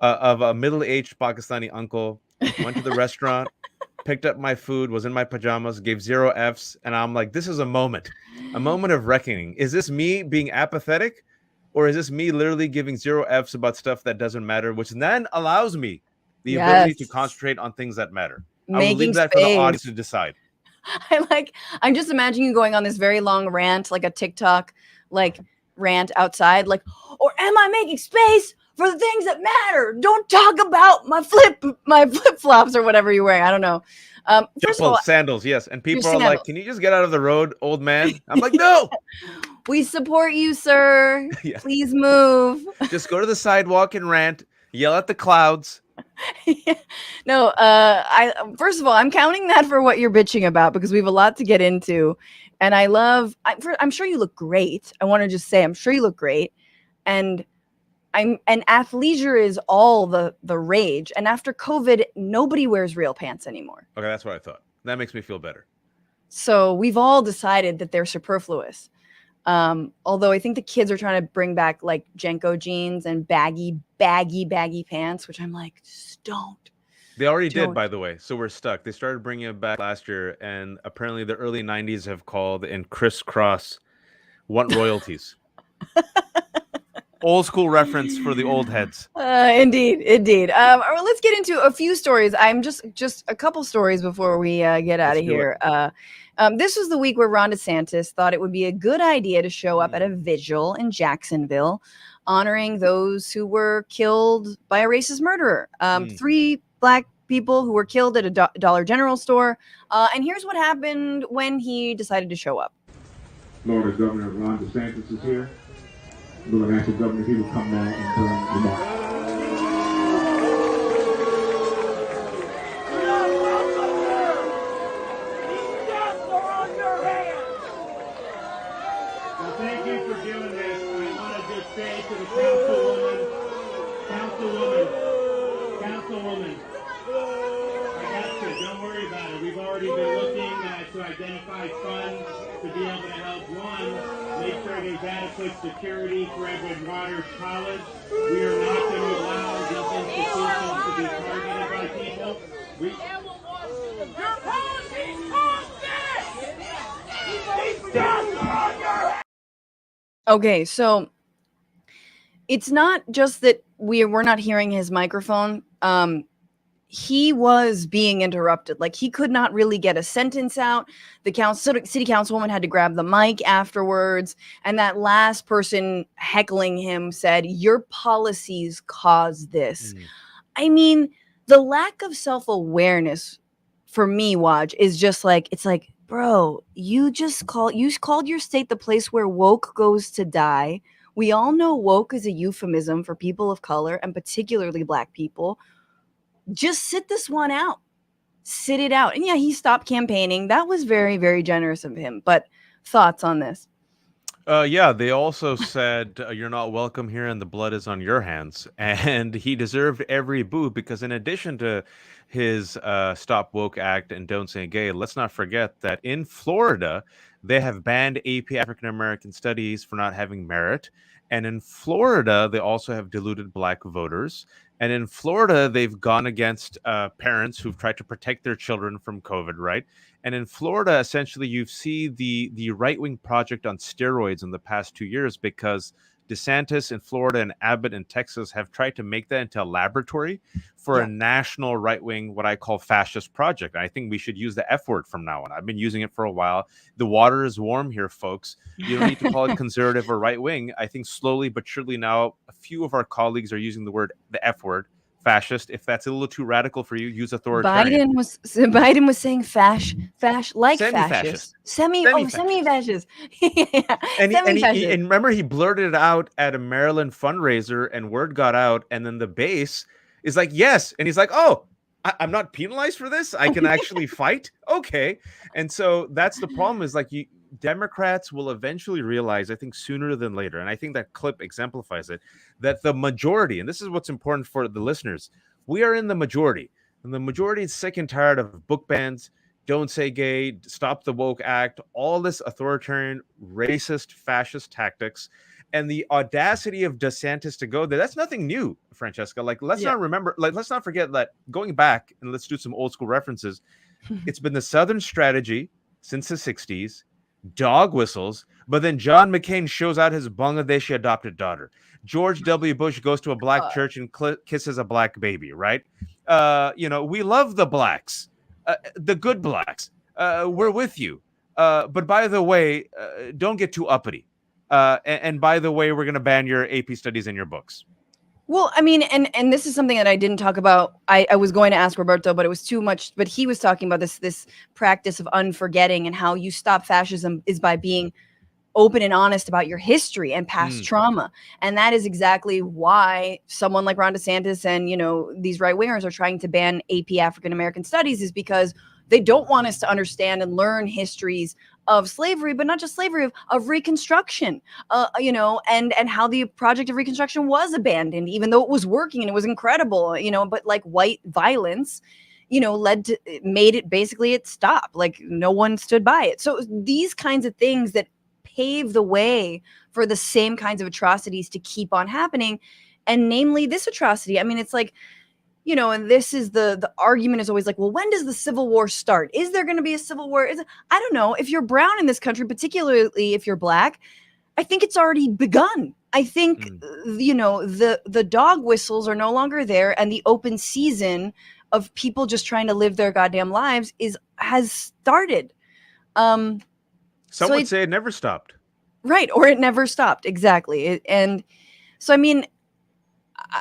of a middle-aged Pakistani uncle. Went to the restaurant, picked up my food, was in my pajamas, gave 0 Fs, and I'm like, this is a moment of reckoning. Is this me being apathetic, or is this me literally giving 0 Fs about stuff that doesn't matter, which then allows me the ability to concentrate on things that matter? I will leave that for the audience to decide. I'm just imagining you going on this very long rant, like a TikTok, like rant outside, like, or am I making space for the things that matter? Don't talk about my flip flops or whatever you're wearing. I don't know. First of all, sandals, yes. And people are like, can you just get out of the road, old man? I'm like, no. We support you, sir. Yeah. Please move. Just go to the sidewalk and rant, yell at the clouds. No, first of all, I'm counting that for what you're bitching about, because we have a lot to get into. And I'm sure you look great. I want to just say, I'm sure you look great. And athleisure is all the rage. And after COVID, nobody wears real pants anymore. Okay, that's what I thought. That makes me feel better. So we've all decided that they're superfluous. Although I think the kids are trying to bring back like Jenko jeans and baggy pants, which I'm like, just don't. They already did, by the way. So we're stuck. They started bringing it back last year, and apparently the early 90s have called and crisscross want royalties. Old school reference for the old heads. Indeed. Well, let's get into a few stories. I'm just a couple stories before we get out of here. This was the week where Ron DeSantis thought it would be a good idea to show up at a vigil in Jacksonville, honoring those who were killed by a racist murderer. 3 Black people who were killed at a Dollar General store. And here's what happened when he decided to show up. Florida Governor Ron DeSantis is here. We're going to ask the governor if he will come down and turn remarks. Well, thank you for doing this. I want to just say to the councilwoman, I got you. Don't worry about it. We've already been looking to identify funds to be able to help make sure there's adequate security for Edward Waters College. We are not going to allow these institutions to be targeted by people. Your policies caused this! Okay, so it's not just that we're not hearing his microphone. He was being interrupted. Like, he could not really get a sentence out. The city councilwoman had to grab the mic afterwards. And that last person heckling him said, your policies caused this. I mean, the lack of self-awareness for me, Waj, is just like, it's like, bro, you called your state the place where woke goes to die. We all know woke is a euphemism for people of color, and particularly Black people. Just sit this one out. Sit it out. And yeah, he stopped campaigning. That was very, very generous of him. But thoughts on this? Yeah, they also said, you're not welcome here and the blood is on your hands. And he deserved every boo, because in addition to his Stop Woke Act and Don't Say Gay, let's not forget that in Florida, they have banned AP African American Studies for not having merit. And in Florida, they also have diluted Black voters. And in Florida, they've gone against parents who've tried to protect their children from COVID, right? And in Florida, essentially, you see the right-wing project on steroids in the past 2 years, because DeSantis in Florida and Abbott in Texas have tried to make that into a laboratory for a national right-wing, what I call fascist project. I think we should use the F word from now on. I've been using it for a while. The water is warm here, folks. You don't need to call it conservative or right-wing. I think slowly but surely now, a few of our colleagues are using the F word, fascist. If that's a little too radical for you, use authoritarian. Biden was saying like Semi-fascist. fascist, semi-fascist, yeah, And semi-fascist. and remember, he blurted it out at a Maryland fundraiser, and word got out, and then the base is like, yes, and he's like, oh, I'm not penalized for this. I can actually fight. Okay, and so that's the problem. Is like Democrats will eventually realize, I think sooner than later, and I think that clip exemplifies it, that the majority, and this is what's important for the listeners, we are in the majority, and the majority is sick and tired of book bans, don't say gay, stop the woke act, all this authoritarian, racist, fascist tactics, and the audacity of DeSantis to go there. That's nothing new, Francesca. Like, let's not remember, like, let's not forget that going back, and let's do some old school references. It's been the Southern strategy since the 60s. Dog whistles, but then John McCain shows out his Bangladeshi adopted daughter. George W. Bush goes to a black church and kisses a black baby, right? We love the blacks, the good blacks. We're with you. But by the way, don't get too uppity. And by the way, we're going to ban your AP studies in your books. Well, I mean, and this is something that I didn't talk about. I was going to ask Roberto, but it was too much. But he was talking about this practice of unforgetting, and how you stop fascism is by being open and honest about your history and past trauma. And that is exactly why someone like Ron DeSantis and, these right wingers are trying to ban AP African American studies, is because they don't want us to understand and learn histories of slavery, but not just slavery, of Reconstruction, and how the project of Reconstruction was abandoned, even though it was working and it was incredible, but like white violence, made it basically it stopped. Like no one stood by it. So these kinds of things that pave the way for the same kinds of atrocities to keep on happening. And namely this atrocity. I mean, it's like, and this is the argument is always like, well, when does the Civil War start? Is there going to be a Civil War? I don't know. If you're brown in this country, particularly if you're black, I think it's already begun. I think, the dog whistles are no longer there, and the open season of people just trying to live their goddamn lives has started. Some would say it never stopped. Right. Or it never stopped. Exactly. And so, I mean,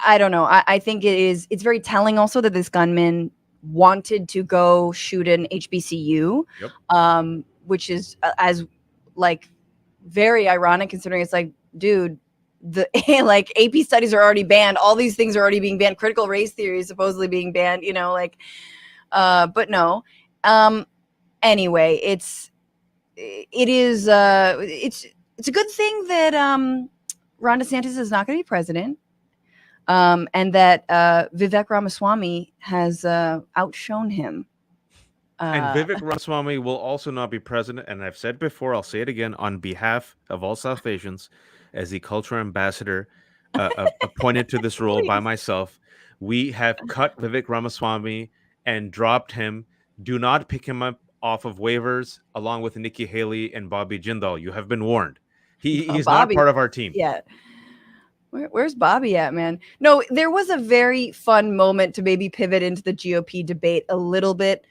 I don't know. I think it's very telling also that this gunman wanted to go shoot an HBCU, which is as like very ironic, considering it's like, dude, the like AP studies are already banned. All these things are already being banned. Critical race theory is supposedly being banned, but no. Anyway, it's a good thing that Ron DeSantis is not going to be president. And that Vivek Ramaswamy has outshone him. And Vivek Ramaswamy will also not be president. And I've said before, I'll say it again, on behalf of all South Asians, as the cultural ambassador appointed to this role by myself, we have cut Vivek Ramaswamy and dropped him. Do not pick him up off of waivers along with Nikki Haley and Bobby Jindal. You have been warned. He's Bobby, not part of our team. Yeah. Where's Bobby at, man? No, there was a very fun moment to maybe pivot into the GOP debate a little bit.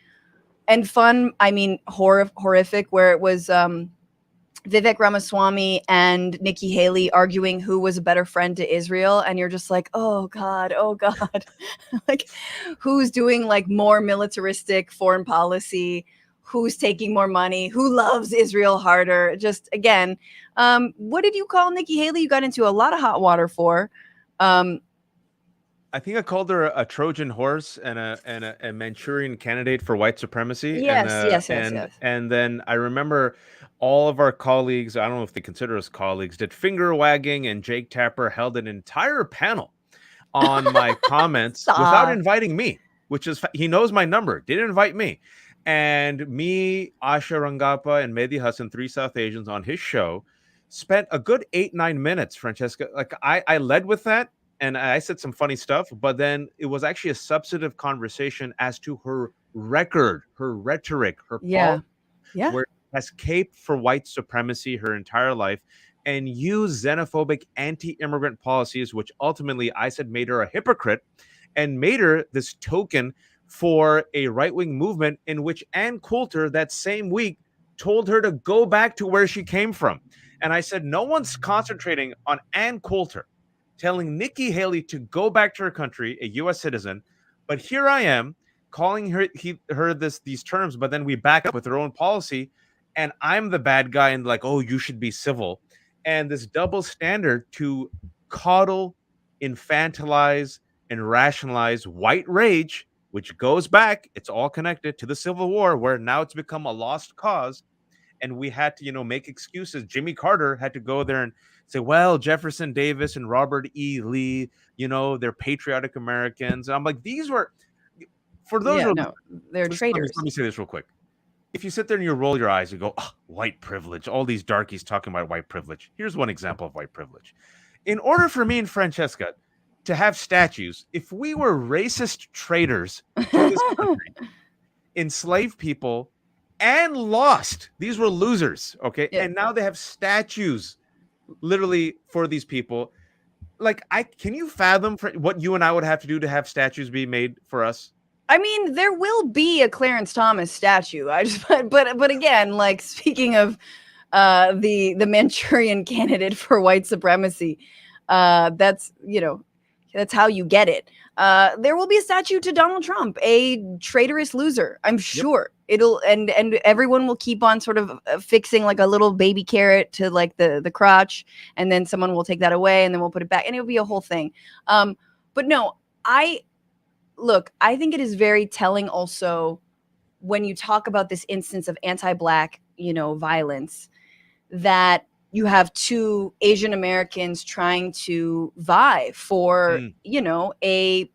And fun, I mean, horrific, where it was Vivek Ramaswamy and Nikki Haley arguing who was a better friend to Israel. And you're just like, oh God. Like, who's doing like more militaristic foreign policy? Who's taking more money? Who loves Israel harder? Just again, what did you call Nikki Haley? You got into a lot of hot water for. I think I called her a Trojan horse and a Manchurian candidate for white supremacy. Yes. And then I remember all of our colleagues, I don't know if they consider us colleagues, did finger wagging, and Jake Tapper held an entire panel on my comments without inviting me, which is, he knows my number, didn't invite me. And me, Asha Rangappa, and Mehdi Hassan, 3 South Asians on his show, spent a good 8-9 minutes, Francesca. Like I led with that, and I said some funny stuff, but then it was actually a substantive conversation as to her record, her rhetoric, her policy, where it has caped for white supremacy her entire life and used xenophobic anti-immigrant policies, which ultimately I said made her a hypocrite and made her this token for a right-wing movement in which Ann Coulter that same week told her to go back to where she came from. And I said, no one's concentrating on Ann Coulter. telling Nikki Haley to go back to her country, a U.S. citizen. But here I am calling her these terms, but then we back up with her own policy, and I'm the bad guy and like, oh, you should be civil. And this double standard to coddle, infantilize, and rationalize white rage, which goes back, it's all connected to the Civil War, where now it's become a lost cause. And we had to, make excuses. Jimmy Carter had to go there and say, well, Jefferson Davis and Robert E. Lee, they're patriotic Americans. And I'm like, these were, for those Yeah, no, they're traitors. Let me say this real quick. If you sit there and you roll your eyes and go, oh, white privilege, all these darkies talking about white privilege. Here's one example of white privilege. In order for me and Francesca to have statues, if we were racist traitors to this country, enslaved people, and lost, these were losers, okay? Yeah. And now they have statues literally for these people. Like, can you fathom what you and I would have to do to have statues be made for us? I mean, there will be a Clarence Thomas statue. But again, like, speaking of the Manchurian candidate for white supremacy, that's how you get it. There will be a statue to Donald Trump, a traitorous loser. I'm sure it'll, and everyone will keep on sort of fixing like a little baby carrot to like the crotch, and then someone will take that away, and then we'll put it back, and it'll be a whole thing. But no, I think it is very telling also when you talk about this instance of anti-Black, violence, that you have two Asian Americans trying to vie for, a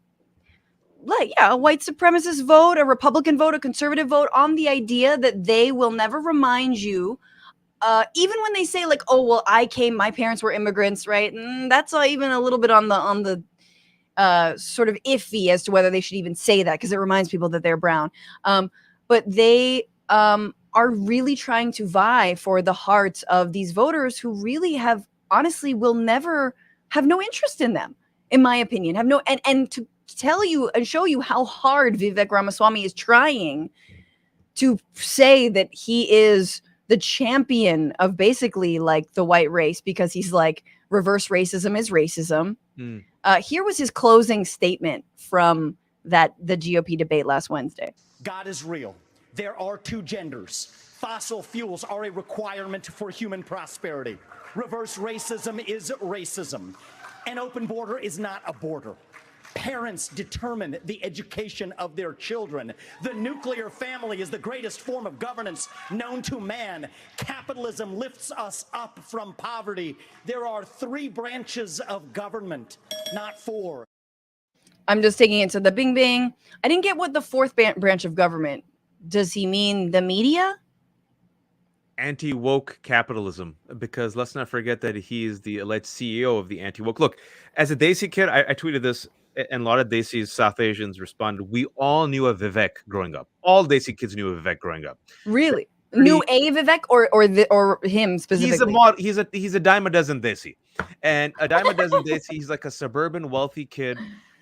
white supremacist vote, a Republican vote, a conservative vote, on the idea that they will never remind you, even when they say like, oh, well, my parents were immigrants, right? And that's even a little bit on the sort of iffy as to whether they should even say that, because it reminds people that they're brown. But they are really trying to vie for the hearts of these voters who really will never have no interest in them, in my opinion. And to tell you and show you how hard Vivek Ramaswamy is trying to say that he is the champion of basically like the white race, because he's like, reverse racism is racism. Here was his closing statement from the GOP debate last Wednesday. God is real. There are two genders. Fossil fuels are a requirement for human prosperity. Reverse racism is racism. An open border is not a border. Parents determine the education of their children. The nuclear family is the greatest form of governance known to man. Capitalism lifts us up from poverty. There are 3 branches of government, not 4. I'm just taking it to the bing bing. I didn't get what the 4th branch of government. Does he mean the media? Anti-woke capitalism, because let's not forget that he is the alleged CEO of the anti-woke. Look, as a Desi kid, I tweeted this, and a lot of Desis, South Asians responded. We all knew of Vivek growing up. All Desi kids knew of Vivek growing up. Really? Knew a Vivek or him specifically? He's a dime a dozen Desi. And a dime a dozen Desi, he's like a suburban wealthy kid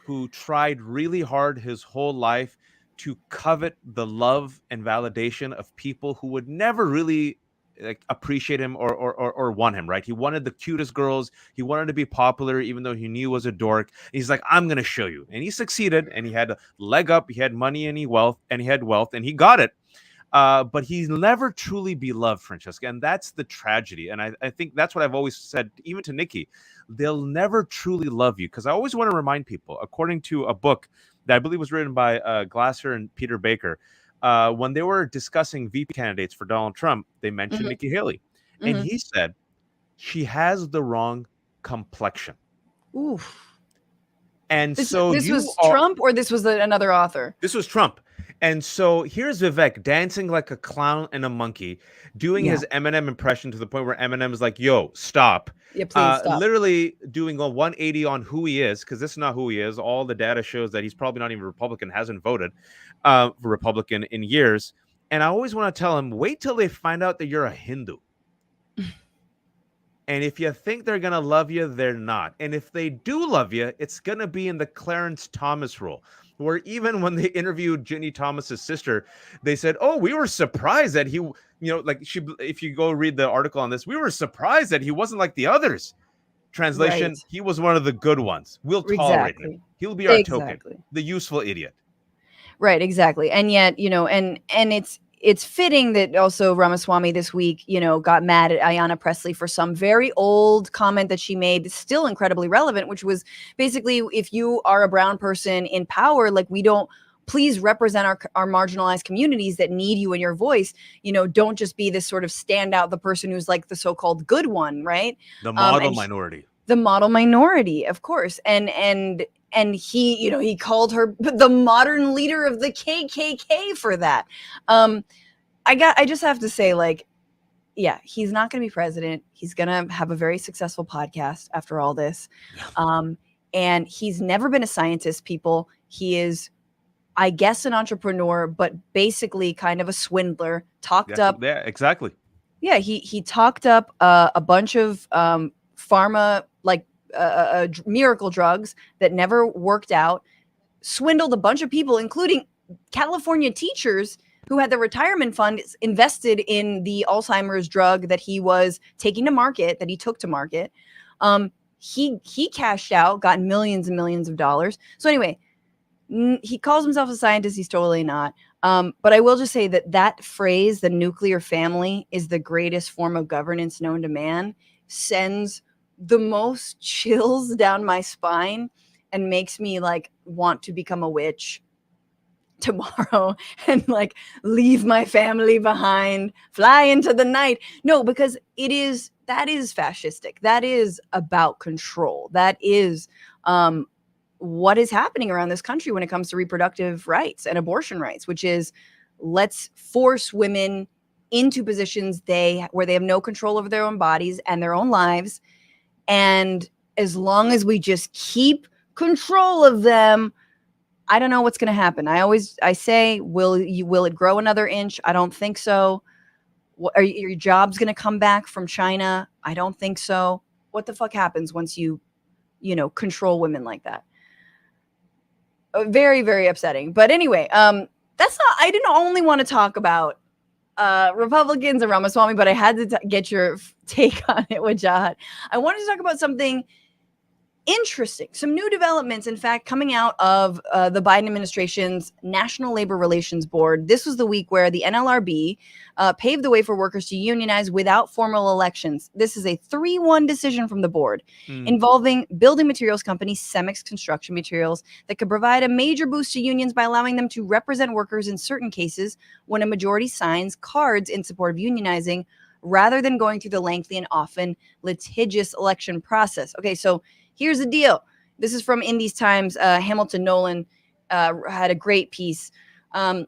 who tried really hard his whole life to covet the love and validation of people who would never really appreciate him or want him, right? He wanted the cutest girls. He wanted to be popular, even though he knew he was a dork. And he's like, I'm going to show you. And he succeeded, and he had a leg up. He had money and he had wealth, and he got it. But he's never truly beloved, Francesca. And that's the tragedy. And I think that's what I've always said, even to Nikki. They'll never truly love you. Because I always want to remind people, according to a book that I believe was written by Glasser and Peter Baker, when they were discussing VP candidates for Donald Trump, they mentioned Nikki Haley. And he said, she has the wrong complexion. Oof. And this was Trump, or this was another author? This was Trump. And so here's Vivek dancing like a clown and a monkey, doing his Eminem impression to the point where Eminem is like, yo, stop. Yeah, please stop. Literally doing a 180 on who he is, because this is not who he is. All the data shows that he's probably not even Republican, hasn't voted for Republican in years. And I always want to tell him, wait till they find out that you're a Hindu. And if you think they're going to love you, they're not. And if they do love you, it's going to be in the Clarence Thomas role, where even when they interviewed Ginny Thomas's sister, they said, oh, we were surprised that if you go read the article on this, we were surprised that he wasn't like the others. Translation, Right. he was one of the good ones. We'll tolerate him. Exactly. He'll be our token, Exactly. the useful idiot. Right, exactly. And yet, and it's fitting that also Ramaswamy this week, got mad at Ayanna Pressley for some very old comment that she made, still incredibly relevant, which was basically, if you are a brown person in power, like, we don't, please represent our marginalized communities that need you and your voice. Don't just be this sort of standout, the person who's like the so-called good one, right? The model And minority. the model minority, of course. And he called her the modern leader of the KKK for that. I just have to say, like, yeah, he's not going to be president. He's going to have a very successful podcast after all this. And he's never been a scientist, people. He is, I guess, an entrepreneur, but basically kind of a swindler. Talked up. Yeah, exactly. Yeah, he talked up a bunch of pharma, like miracle drugs that never worked out, swindled a bunch of people, including California teachers who had the retirement fund invested in the Alzheimer's drug that he was taking to market, that he took to market. He cashed out, got millions and millions of dollars. So anyway, he calls himself a scientist. He's totally not. But I will just say that phrase, the nuclear family is the greatest form of governance known to man, sends the most chills down my spine and makes me like want to become a witch tomorrow and like leave my family behind, fly into the night. No, because that is fascistic. That is about control. That is what is happening around this country when it comes to reproductive rights and abortion rights, which is, let's force women into positions where they have no control over their own bodies and their own lives. And as long as we just keep control of them, I don't know what's going to happen. I say, will it grow another inch? I don't think so. Are your jobs going to come back from China? I don't think so. What the fuck happens once you control women like that? Very, very upsetting. But anyway, I didn't only want to talk about Republicans and Ramaswamy, but I had to get your take on it, Wajahat. I wanted to talk about something interesting, some new developments, in fact, coming out of the Biden administration's National Labor Relations Board. This was the week where the NLRB paved the way for workers to unionize without formal elections. This is a 3-1 decision from the board involving building materials company Cemex Construction Materials that could provide a major boost to unions by allowing them to represent workers in certain cases when a majority signs cards in support of unionizing, rather than going through the lengthy and often litigious election process. Okay, so here's the deal. This is from Indies Times. Hamilton Nolan had a great piece. The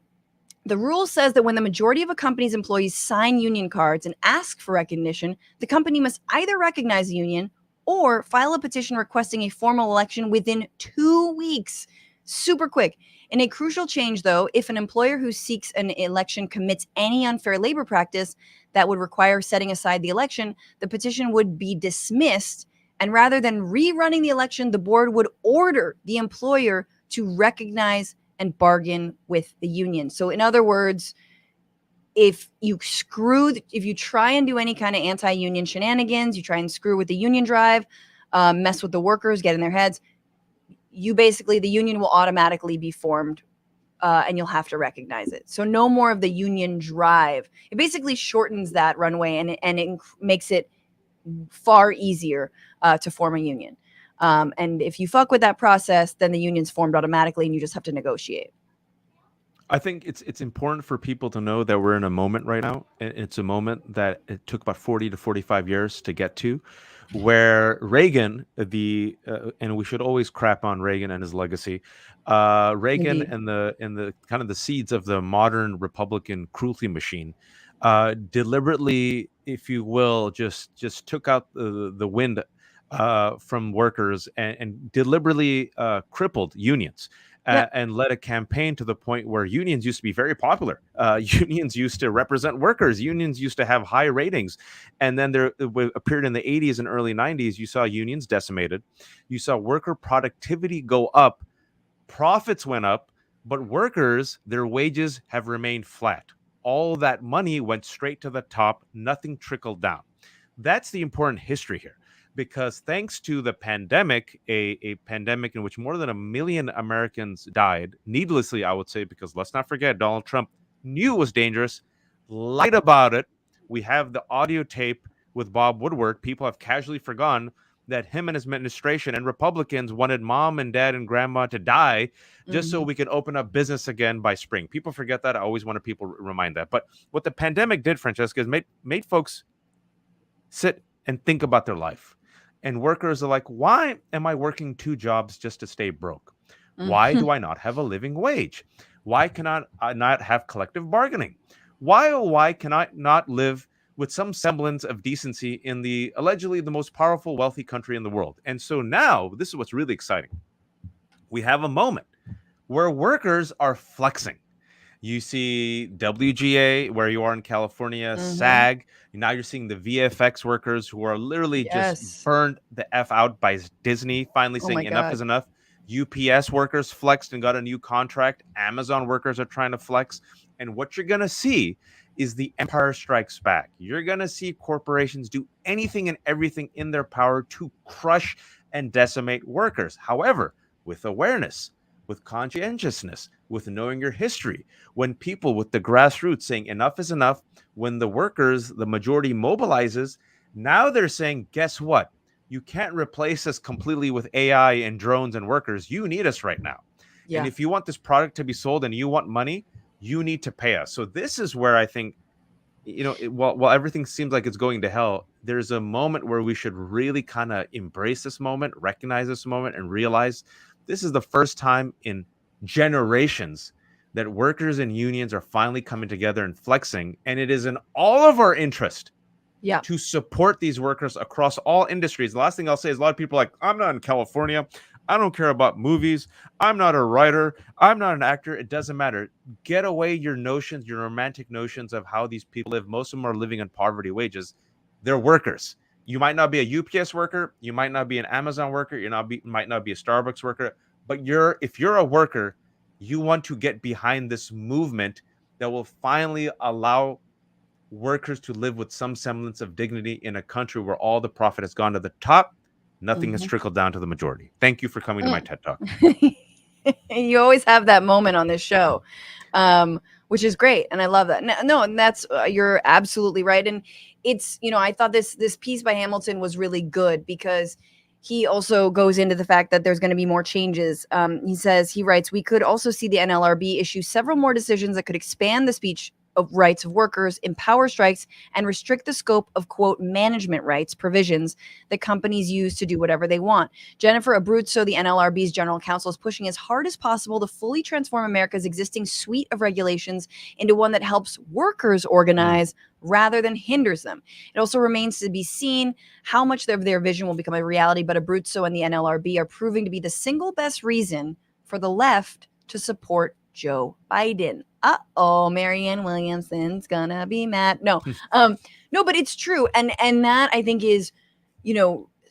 rule says that when the majority of a company's employees sign union cards and ask for recognition, the company must either recognize the union or file a petition requesting a formal election within 2 weeks. Super quick. In a crucial change, though, if an employer who seeks an election commits any unfair labor practice that would require setting aside the election, the petition would be dismissed. And rather than rerunning the election, the board would order the employer to recognize and bargain with the union. So in other words, if you try and do any kind of anti-union shenanigans, you try and screw with the union drive, mess with the workers, get in their heads, the union will automatically be formed and you'll have to recognize it. So no more of the union drive. It basically shortens that runway and it makes it far easier to form a union. And if you fuck with that process, then the union's formed automatically and you just have to negotiate. I think it's important for people to know that we're in a moment right now. It's a moment that it took about 40 to 45 years to get to, where Reagan, and we should always crap on Reagan and his legacy. Reagan Indeed. and the kind of the seeds of the modern Republican cruelty machine, deliberately, if you will, just took out the wind from workers and deliberately crippled unions. Yep. And led a campaign to the point where unions used to be very popular. Unions used to represent workers. Unions used to have high ratings. And then there appeared in the 80s and early 90s, you saw unions decimated. You saw worker productivity go up. Profits went up, but workers, their wages have remained flat. All that money went straight to the top. Nothing trickled down. That's the important history here. because thanks to the pandemic, a pandemic in which more than 1 million Americans died needlessly, I would say, because let's not forget, Donald Trump knew it was dangerous, lied about it. We have the audio tape with Bob Woodward. People have casually forgotten that him and his administration and Republicans wanted mom and dad and grandma to die just so we could open up business again by spring. People forget that. I always want people to remind that. But what the pandemic did, Francesca, is made folks sit and think about their life. And workers are like, why am I working 2 jobs just to stay broke? Why do I not have a living wage? Why cannot I not have collective bargaining? Why can I not live with some semblance of decency in the allegedly the most powerful, wealthy country in the world? And so now, this is what's really exciting. We have a moment where workers are flexing. You see WGA, where you are in California, SAG. Now you're seeing the VFX workers who are literally just burned the F out by Disney, finally saying enough is enough. UPS workers flexed and got a new contract. Amazon workers are trying to flex. And what you're going to see is the empire strikes back. You're going to see corporations do anything and everything in their power to crush and decimate workers. However, with awareness, with conscientiousness, with knowing your history, when people with the grassroots saying enough is enough, when the workers, the majority mobilizes, now they're saying, guess what? You can't replace us completely with AI and drones and workers. You need us right now. Yeah. And if you want this product to be sold and you want money, you need to pay us. So this is where I think, while everything seems like it's going to hell, there's a moment where we should really kind of embrace this moment, recognize this moment, and realize this is the first time in generations that workers and unions are finally coming together and flexing. And it is in all of our interest to support these workers across all industries. The last thing I'll say is a lot of people are like, I'm not in California. I don't care about movies. I'm not a writer. I'm not an actor. It doesn't matter. Get away your notions, your romantic notions of how these people live. Most of them are living on poverty wages. They're workers. You might not be a UPS worker. You might not be an Amazon worker. Might not be a Starbucks worker. But if you're a worker, you want to get behind this movement that will finally allow workers to live with some semblance of dignity in a country where all the profit has gone to the top. Nothing has trickled down to the majority. Thank you for coming to my TED Talk. You always have that moment on this show, which is great. And I love that. No, and that's, you're absolutely right. And it's, I thought this piece by Hamilton was really good because he also goes into the fact that there's going to be more changes. He writes, we could also see the NLRB issue several more decisions that could expand the speech of rights of workers, empower strikes, and restrict the scope of, quote, management rights provisions that companies use to do whatever they want. Jennifer Abruzzo, the NLRB's general counsel, is pushing as hard as possible to fully transform America's existing suite of regulations into one that helps workers organize rather than hinders them. It also remains to be seen how much of their vision will become a reality, but Abruzzo and the NLRB are proving to be the single best reason for the left to support Joe Biden. Marianne Williamson's gonna be mad. No, but it's true. And that I think is,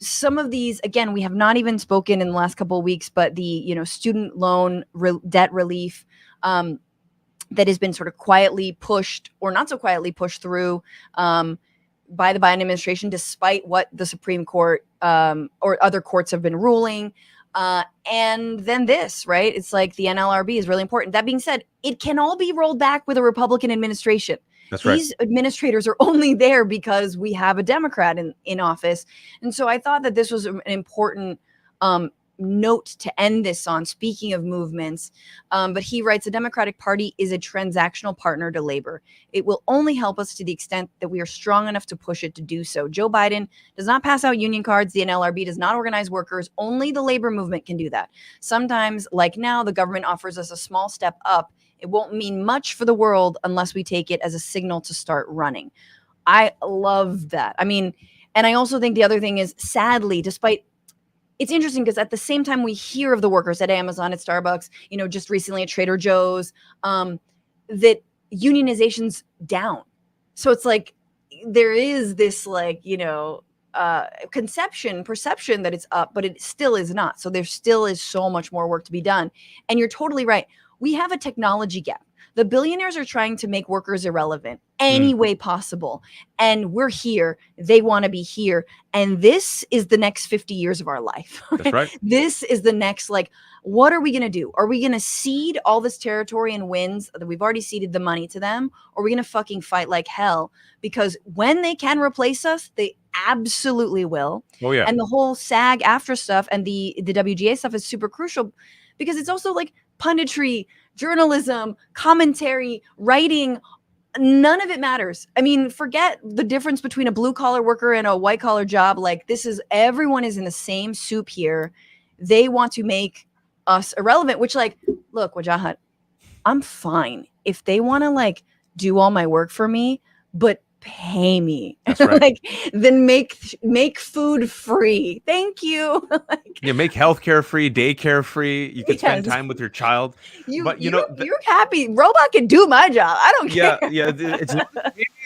some of these, again, we have not even spoken in the last couple of weeks, but the, student loan debt relief that has been sort of quietly pushed or not so quietly pushed through by the Biden administration, despite what the Supreme Court or other courts have been ruling. And then this, right? It's like the NLRB is really important. That being said, it can all be rolled back with a Republican administration. That's right. These administrators are only there because we have a Democrat in office. And so I thought that this was an important note to end this on, speaking of movements. But he writes, the Democratic Party is a transactional partner to labor. It will only help us to the extent that we are strong enough to push it to do so. Joe Biden does not pass out union cards. The NLRB does not organize workers. Only the labor movement can do that. Sometimes, like now, the government offers us a small step up. It won't mean much for the world unless we take it as a signal to start running. I love that. I mean, and I also think the other thing is, sadly, despite it's interesting because at the same time we hear of the workers at Amazon, at Starbucks, just recently at Trader Joe's, that unionization's down. So it's like there is this perception that it's up, but it still is not. So there still is so much more work to be done. And you're totally right. we have a technology gap. The billionaires are trying to make workers irrelevant any way possible. And we're here. They want to be here. And this is the next 50 years of our life. That's right. This is the next, like, what are we going to do? Are we going to cede all this territory and wins that we've already ceded the money to them? Or are we going to fucking fight like hell? Because when they can replace us, they absolutely will. Oh, yeah. And the whole SAG after stuff and the WGA stuff is super crucial because it's also like punditry, journalism, commentary, writing. None of it matters. I mean, forget the difference between a blue collar worker and a white collar job. Like, this is, everyone is in the same soup here. They want to make us irrelevant, which, like, look, Wajahat, I'm fine if they want to like do all my work for me, but pay me. That's right. Like, then make food free. Thank you. Like, Yeah, make healthcare free, daycare free. You can spend Yes. time with your child. But you're happy. Robot can do my job. I don't care. yeah,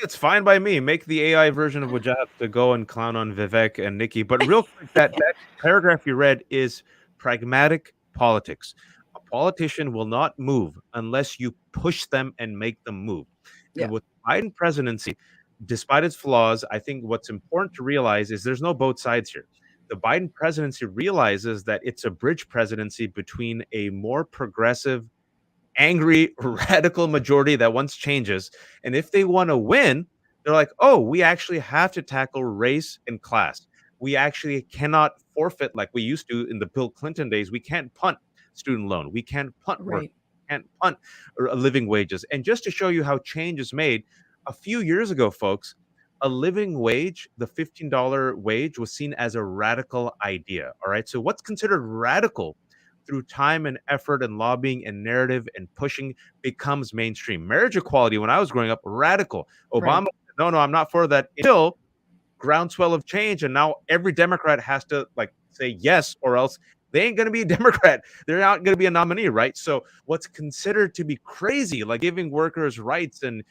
it's fine by me. Make the AI version of Wajahat to go and clown on Vivek and Nikki. But real quick, that paragraph you read is pragmatic politics. A politician will not move unless you push them and make them move. Yeah. And with the Biden presidency, despite its flaws, I think what's important to realize is there's no both sides here. The Biden presidency realizes that it's a bridge presidency between a more progressive, angry, radical majority that wants changes. And if they want to win, they're like, oh, we actually have to tackle race and class. We actually cannot forfeit like we used to in the Bill Clinton days. We can't punt student loan. We can't punt work. Right. Can't punt living wages. And just to show you how change is made, a few years ago, folks, a living wage, the $15 wage, was seen as a radical idea. All right. So what's considered radical through time and effort and lobbying and narrative and pushing becomes mainstream. Marriage equality, when I was growing up, radical. Obama, no, I'm not for that. Until groundswell of change. And now every Democrat has to like say yes, or else they ain't going to be a Democrat. They're not going to be a nominee, right? So what's considered to be crazy, like giving workers rights and,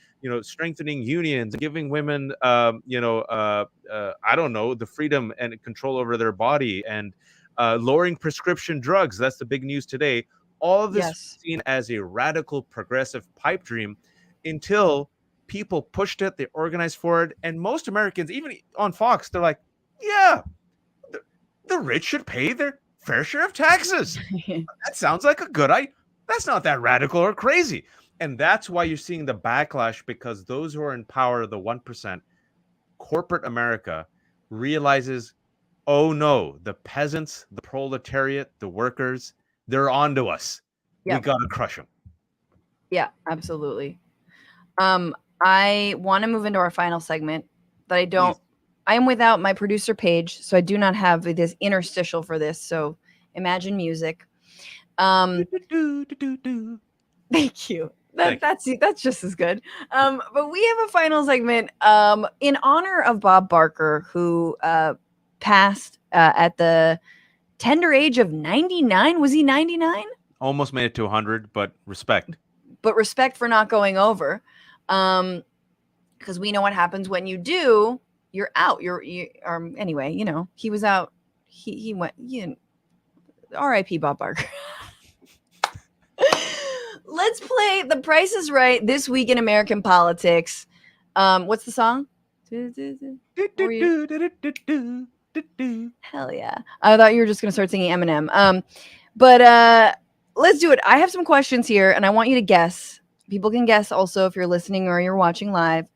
strengthening unions, giving women, I don't know, the freedom and control over their body, and lowering prescription drugs. That's the big news today. All of this is seen as a radical progressive pipe dream until people pushed it, they organized for it. And most Americans, even on Fox, they're like, yeah, the rich should pay their fair share of taxes. That sounds like a good idea. That's not that radical or crazy. And that's why you're seeing the backlash, because those who are in power, the 1%, corporate America, realizes, oh no, the peasants, the proletariat, the workers, they're onto us. Yeah. We got to crush them. Yeah, absolutely. I want to move into our final segment, but I don't. I am without my producer page, so I do not have this interstitial for this. So imagine music. Thank you. That's just as good. But we have a final segment in honor of Bob Barker, who passed at the tender age of 99. Was he 99? Almost made it to 100, but respect. But respect for not going over. Because we know what happens when you do. You're out. Anyway, he was out. He went. R.I.P. Bob Barker. Let's play The Price is Right this week in American politics. What's the song? Hell yeah! I thought you were just gonna start singing Eminem. But let's do it. I have some questions here, and I want you to guess. People can guess also if you're listening or you're watching live.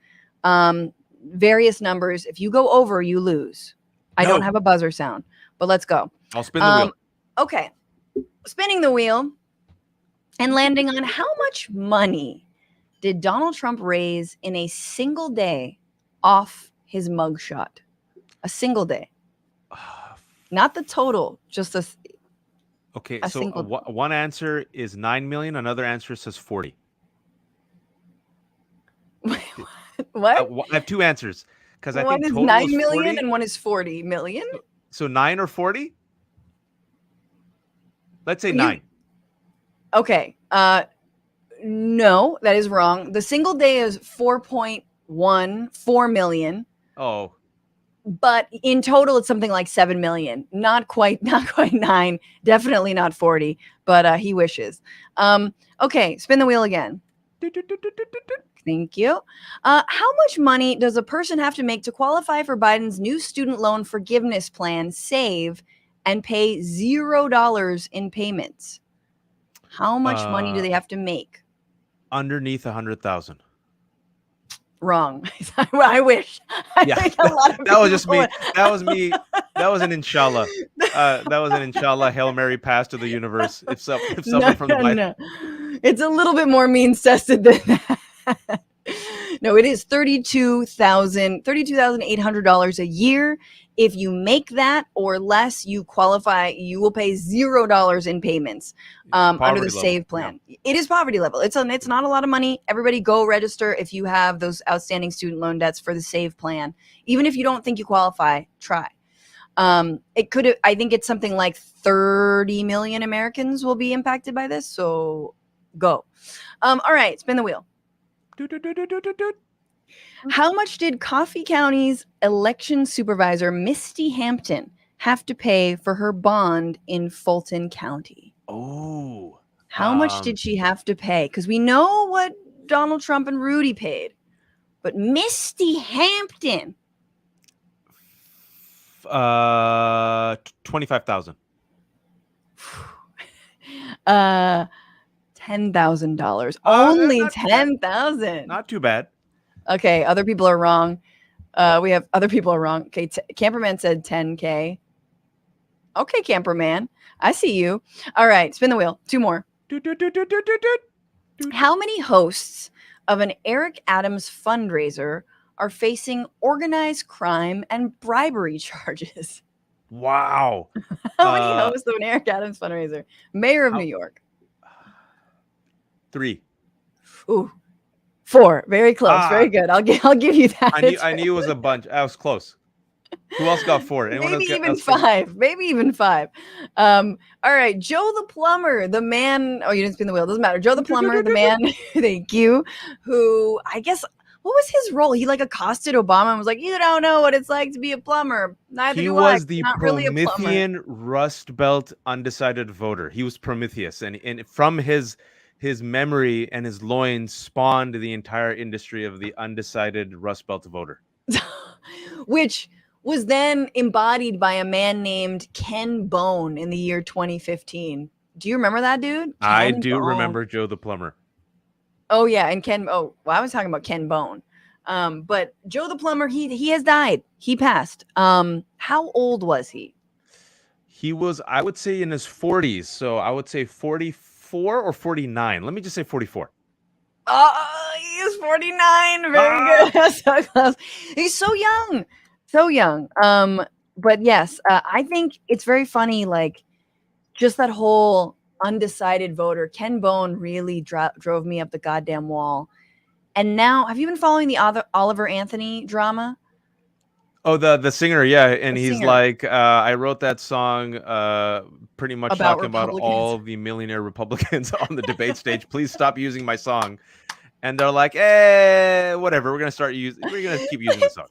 Various numbers. If you go over, you lose. I don't have a buzzer sound, but let's go. I'll spin the wheel. Okay. Spinning the wheel and landing on how much money did Donald Trump raise in a single day off his mugshot? A single day. Not the total, just a Okay, a so single- one answer is 9 million. Another answer says 40. What? I have two answers because I One think is total 9 is million 40. and one is 40 million. So 9 or 40? Let's say You- 9. Okay. No, that is wrong. The single day is 4.14 million. Oh, but in total, it's something like 7 million. Not quite 9. Definitely not 40. But he wishes. Okay, spin the wheel again. Thank you. How much money does a person have to make to qualify for Biden's new student loan forgiveness plan, SAVE, and pay $0 in payments? How much money do they have to make? Underneath 100,000. Wrong. I wish. I think a lot of that was just people me. That was me. That was an inshallah. That was an inshallah Hail Mary pass to the universe. If somebody from the Biden. No. It's a little bit more means tested than that. No, it is $32,800 a year. If you make that or less, you qualify. You will pay $0 in payments under the SAVE plan. Yeah. It is poverty level. It's not a lot of money. Everybody go register if you have those outstanding student loan debts for the SAVE plan. Even if you don't think you qualify, try. It could. I think it's something like 30 million Americans will be impacted by this. So go. All right, spin the wheel. How much did Coffee County's election supervisor, Misty Hampton, have to pay for her bond in Fulton County? Oh. How much did she have to pay? Because we know what Donald Trump and Rudy paid. But Misty Hampton. 25,000. $10,000. Only 10,000. Not too bad. Okay, other people are wrong. We have other people are wrong. Okay, Camperman said 10K. Okay, Camperman, I see you. All right, spin the wheel. 2 more. How many hosts of an Eric Adams fundraiser are facing organized crime and bribery charges? Wow. How many hosts of an Eric Adams fundraiser? Mayor of New York. 3. Ooh. 4. Very close. Very good. I'll give you that. I knew it was a bunch. I was close. Who else got 4? Anyone Maybe else even 5. Maybe even 5. All right. Joe the plumber, the man. Oh, you didn't spin the wheel. Doesn't matter. Joe the plumber, the man. Thank you. Who, I guess, what was his role? He like accosted Obama and was like, "You don't know what it's like to be a plumber. Neither do I. He was the Promethean Rust Belt undecided voter. He was Prometheus, and from his memory and his loins spawned the entire industry of the undecided Rust Belt voter, which was then embodied by a man named Ken Bone in the year 2015. Do you remember that dude? I do remember Joe the plumber. Oh yeah, and Ken. Oh, well, I was talking about Ken Bone, but Joe the plumber. He has died. He passed. How old was he? He was, I would say, in his 40s. So I would say 44 or 49. Let me just say 44. He is 49. Very good. So close. He's so young. So young. But yes, I think it's very funny. Like, just that whole undecided voter. Ken Bone really drove me up the goddamn wall. And now, have you been following the Oliver Anthony drama? Oh, the singer, yeah. And he's singer. Like, I wrote that song pretty much talking about all the millionaire Republicans on the debate stage. Please stop using my song. And they're like, whatever. We're gonna keep using the song.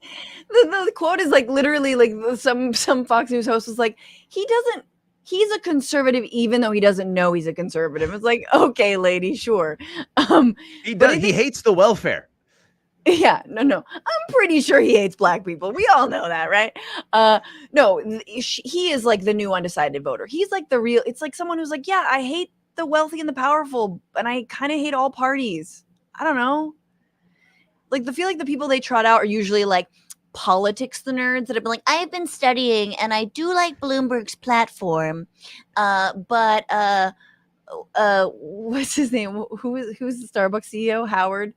The quote is like literally like some Fox News host was like, he's a conservative even though he doesn't know he's a conservative. It's like, okay, lady, sure. He does. He hates the welfare. Yeah, no. I'm pretty sure he hates black people. We all know that, right? No, he is like the new undecided voter. He's like the real. It's like someone who's like, yeah, I hate the wealthy and the powerful, and I kind of hate all parties. I don't know. Like, feel like the people they trot out are usually like politics the nerds that have been like, I've been studying and I do like Bloomberg's platform, but what's his name? Who's the Starbucks CEO? Howard.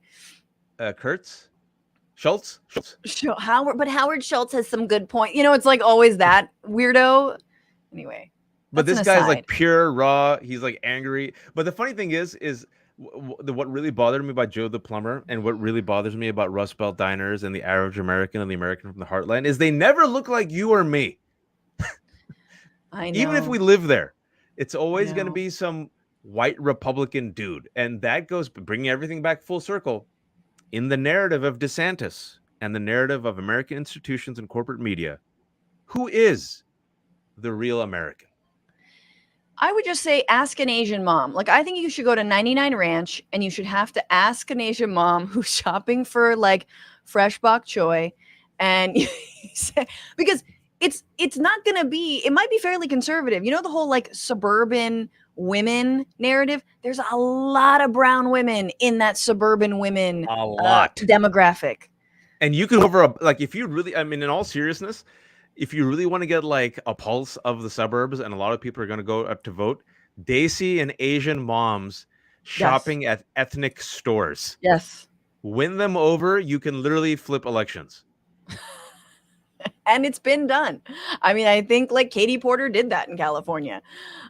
Schultz. Howard Schultz has some good point. You know, it's like always that weirdo. Anyway, but this guy's like pure raw. He's like angry. But the funny thing is what really bothered me about Joe the plumber and what really bothers me about Rust Belt diners and the average American and the American from the heartland is they never look like you or me. I know. Even if we live there, it's always going to be some white Republican dude, and that goes bringing everything back full circle. In the narrative of DeSantis and the narrative of American institutions and corporate media, who is the real American? I would just say ask an Asian mom. Like, I think you should go to 99 Ranch and you should have to ask an Asian mom who's shopping for like fresh bok choy, and you say, because it's not gonna be, it might be fairly conservative. You know, the whole like suburban women narrative. There's a lot of brown women in that suburban women A lot. demographic. And you could like, if you really, I mean, in all seriousness, if you really want to get like a pulse of the suburbs, and a lot of people are going to go up to vote, Desi and Asian moms shopping at ethnic stores. Yes. Win them over, you can literally flip elections. And it's been done. I mean, I think like Katie Porter did that in California.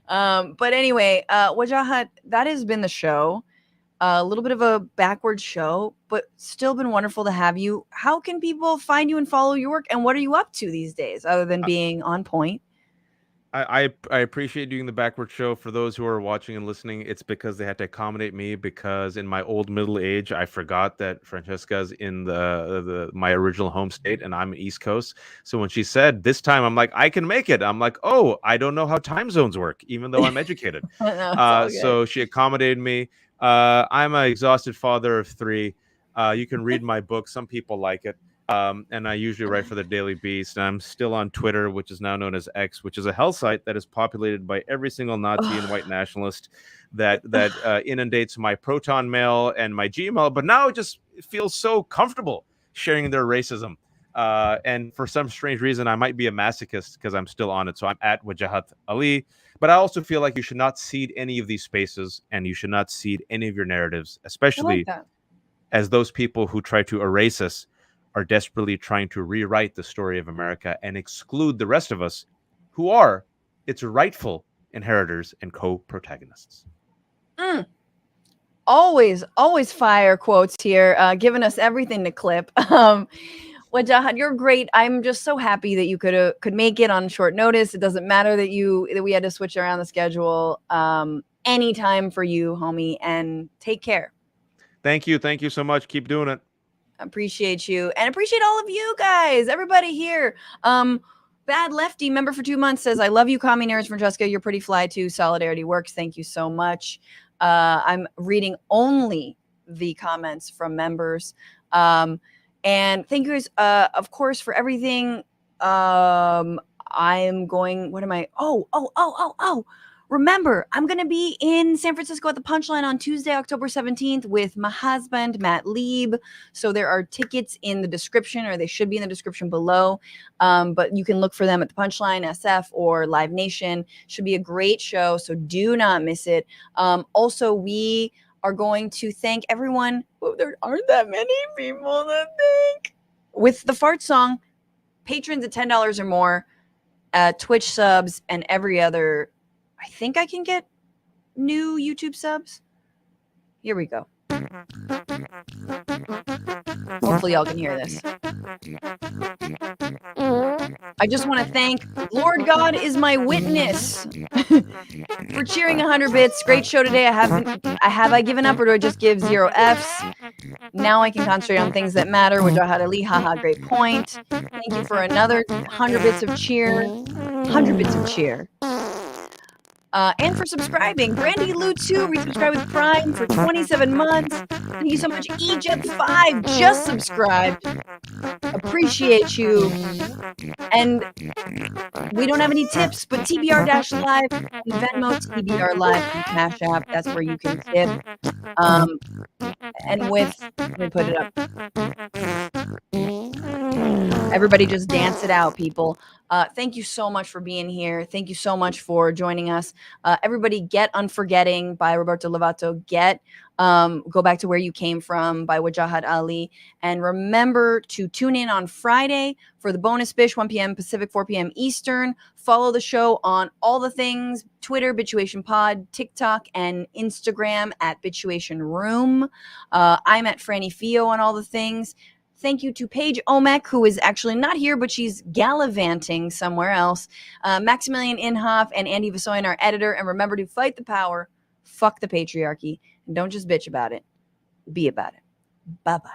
But anyway, Wajahat, that has been the show. A little bit of a backward show, but still been wonderful to have you. How can people find you and follow your work? And what are you up to these days other than being on point? I appreciate doing the backward show. For those who are watching and listening, it's because they had to accommodate me, because in my old middle age, I forgot that Francesca's in my original home state and I'm East Coast. So when she said this time, I'm like, I can make it. I'm like, oh, I don't know how time zones work, even though I'm educated. No, so she accommodated me. I'm an exhausted father of 3. You can read my book. Some people like it. And I usually write for the Daily Beast. And I'm still on Twitter, which is now known as X, which is a hell site that is populated by every single Nazi and white nationalist that inundates my Proton mail and my Gmail. But now it just feels so comfortable sharing their racism. And for some strange reason, I might be a masochist because I'm still on it. So I'm at Wajahat Ali. But I also feel like you should not cede any of these spaces, and you should not cede any of your narratives, especially as those people who try to erase us are desperately trying to rewrite the story of America and exclude the rest of us who are its rightful inheritors and co-protagonists. Always fire quotes here, giving us everything to clip. Wajahat, you're great. I'm just so happy that you could make it on short notice. It doesn't matter that we had to switch around the schedule. Anytime for you, homie, and take care. Thank you so much. Keep doing it. Appreciate you, and appreciate all of you guys, everybody here. Bad Lefty, member for 2 months, says, I love you, commie nerds. Francesca, you're pretty fly too. Solidarity works. Thank you so much. I'm reading only the comments from members. And thank you guys, of course, for everything. I'm going, what am I? Oh. Remember, I'm going to be in San Francisco at the Punchline on Tuesday, October 17th with my husband, Matt Lieb. So there are tickets in the description, or they should be in the description below. But you can look for them at the Punchline, SF, or Live Nation. Should be a great show, so do not miss it. Also, we are going to thank everyone. Oh, there aren't that many people to thank. With the fart song, patrons at $10 or more, Twitch subs, and every other. I think I can get new YouTube subs. Here we go. Hopefully y'all can hear this. I just want to thank Lord God is my witness for cheering 100 bits. Great show today. Have I given up, or do I just give 0 Fs? Now I can concentrate on things that matter. Wajahat Ali, haha, great point. Thank you for another 100 bits of cheer. 100 bits of cheer. And for subscribing. Brandy Lou 2 resubscribed with Prime for 27 months. Thank you so much. Egypt 5 just subscribed. Appreciate you. And we don't have any tips, but TBR-Live, Venmo, TBR Live, and Cash App. That's where you can tip. And let me put it up. Everybody just dance it out, people. Thank you so much for being here. Thank you so much for joining us. Everybody get Unforgetting by Roberto Lovato. Go Back to Where You Came From by Wajahat Ali. And remember to tune in on Friday for the bonus Bish, 1 p.m. Pacific, 4 p.m. Eastern. Follow the show on all the things, Twitter, Bituation Pod, TikTok, and Instagram at Bituation Room. I'm at Franny Fio on all the things. Thank you to Paige Omek, who is actually not here, but she's gallivanting somewhere else. Maximilian Inhofe and Andy Vasoyan, our editor. And remember to fight the power, fuck the patriarchy, and don't just bitch about it. Be about it. Bye-bye.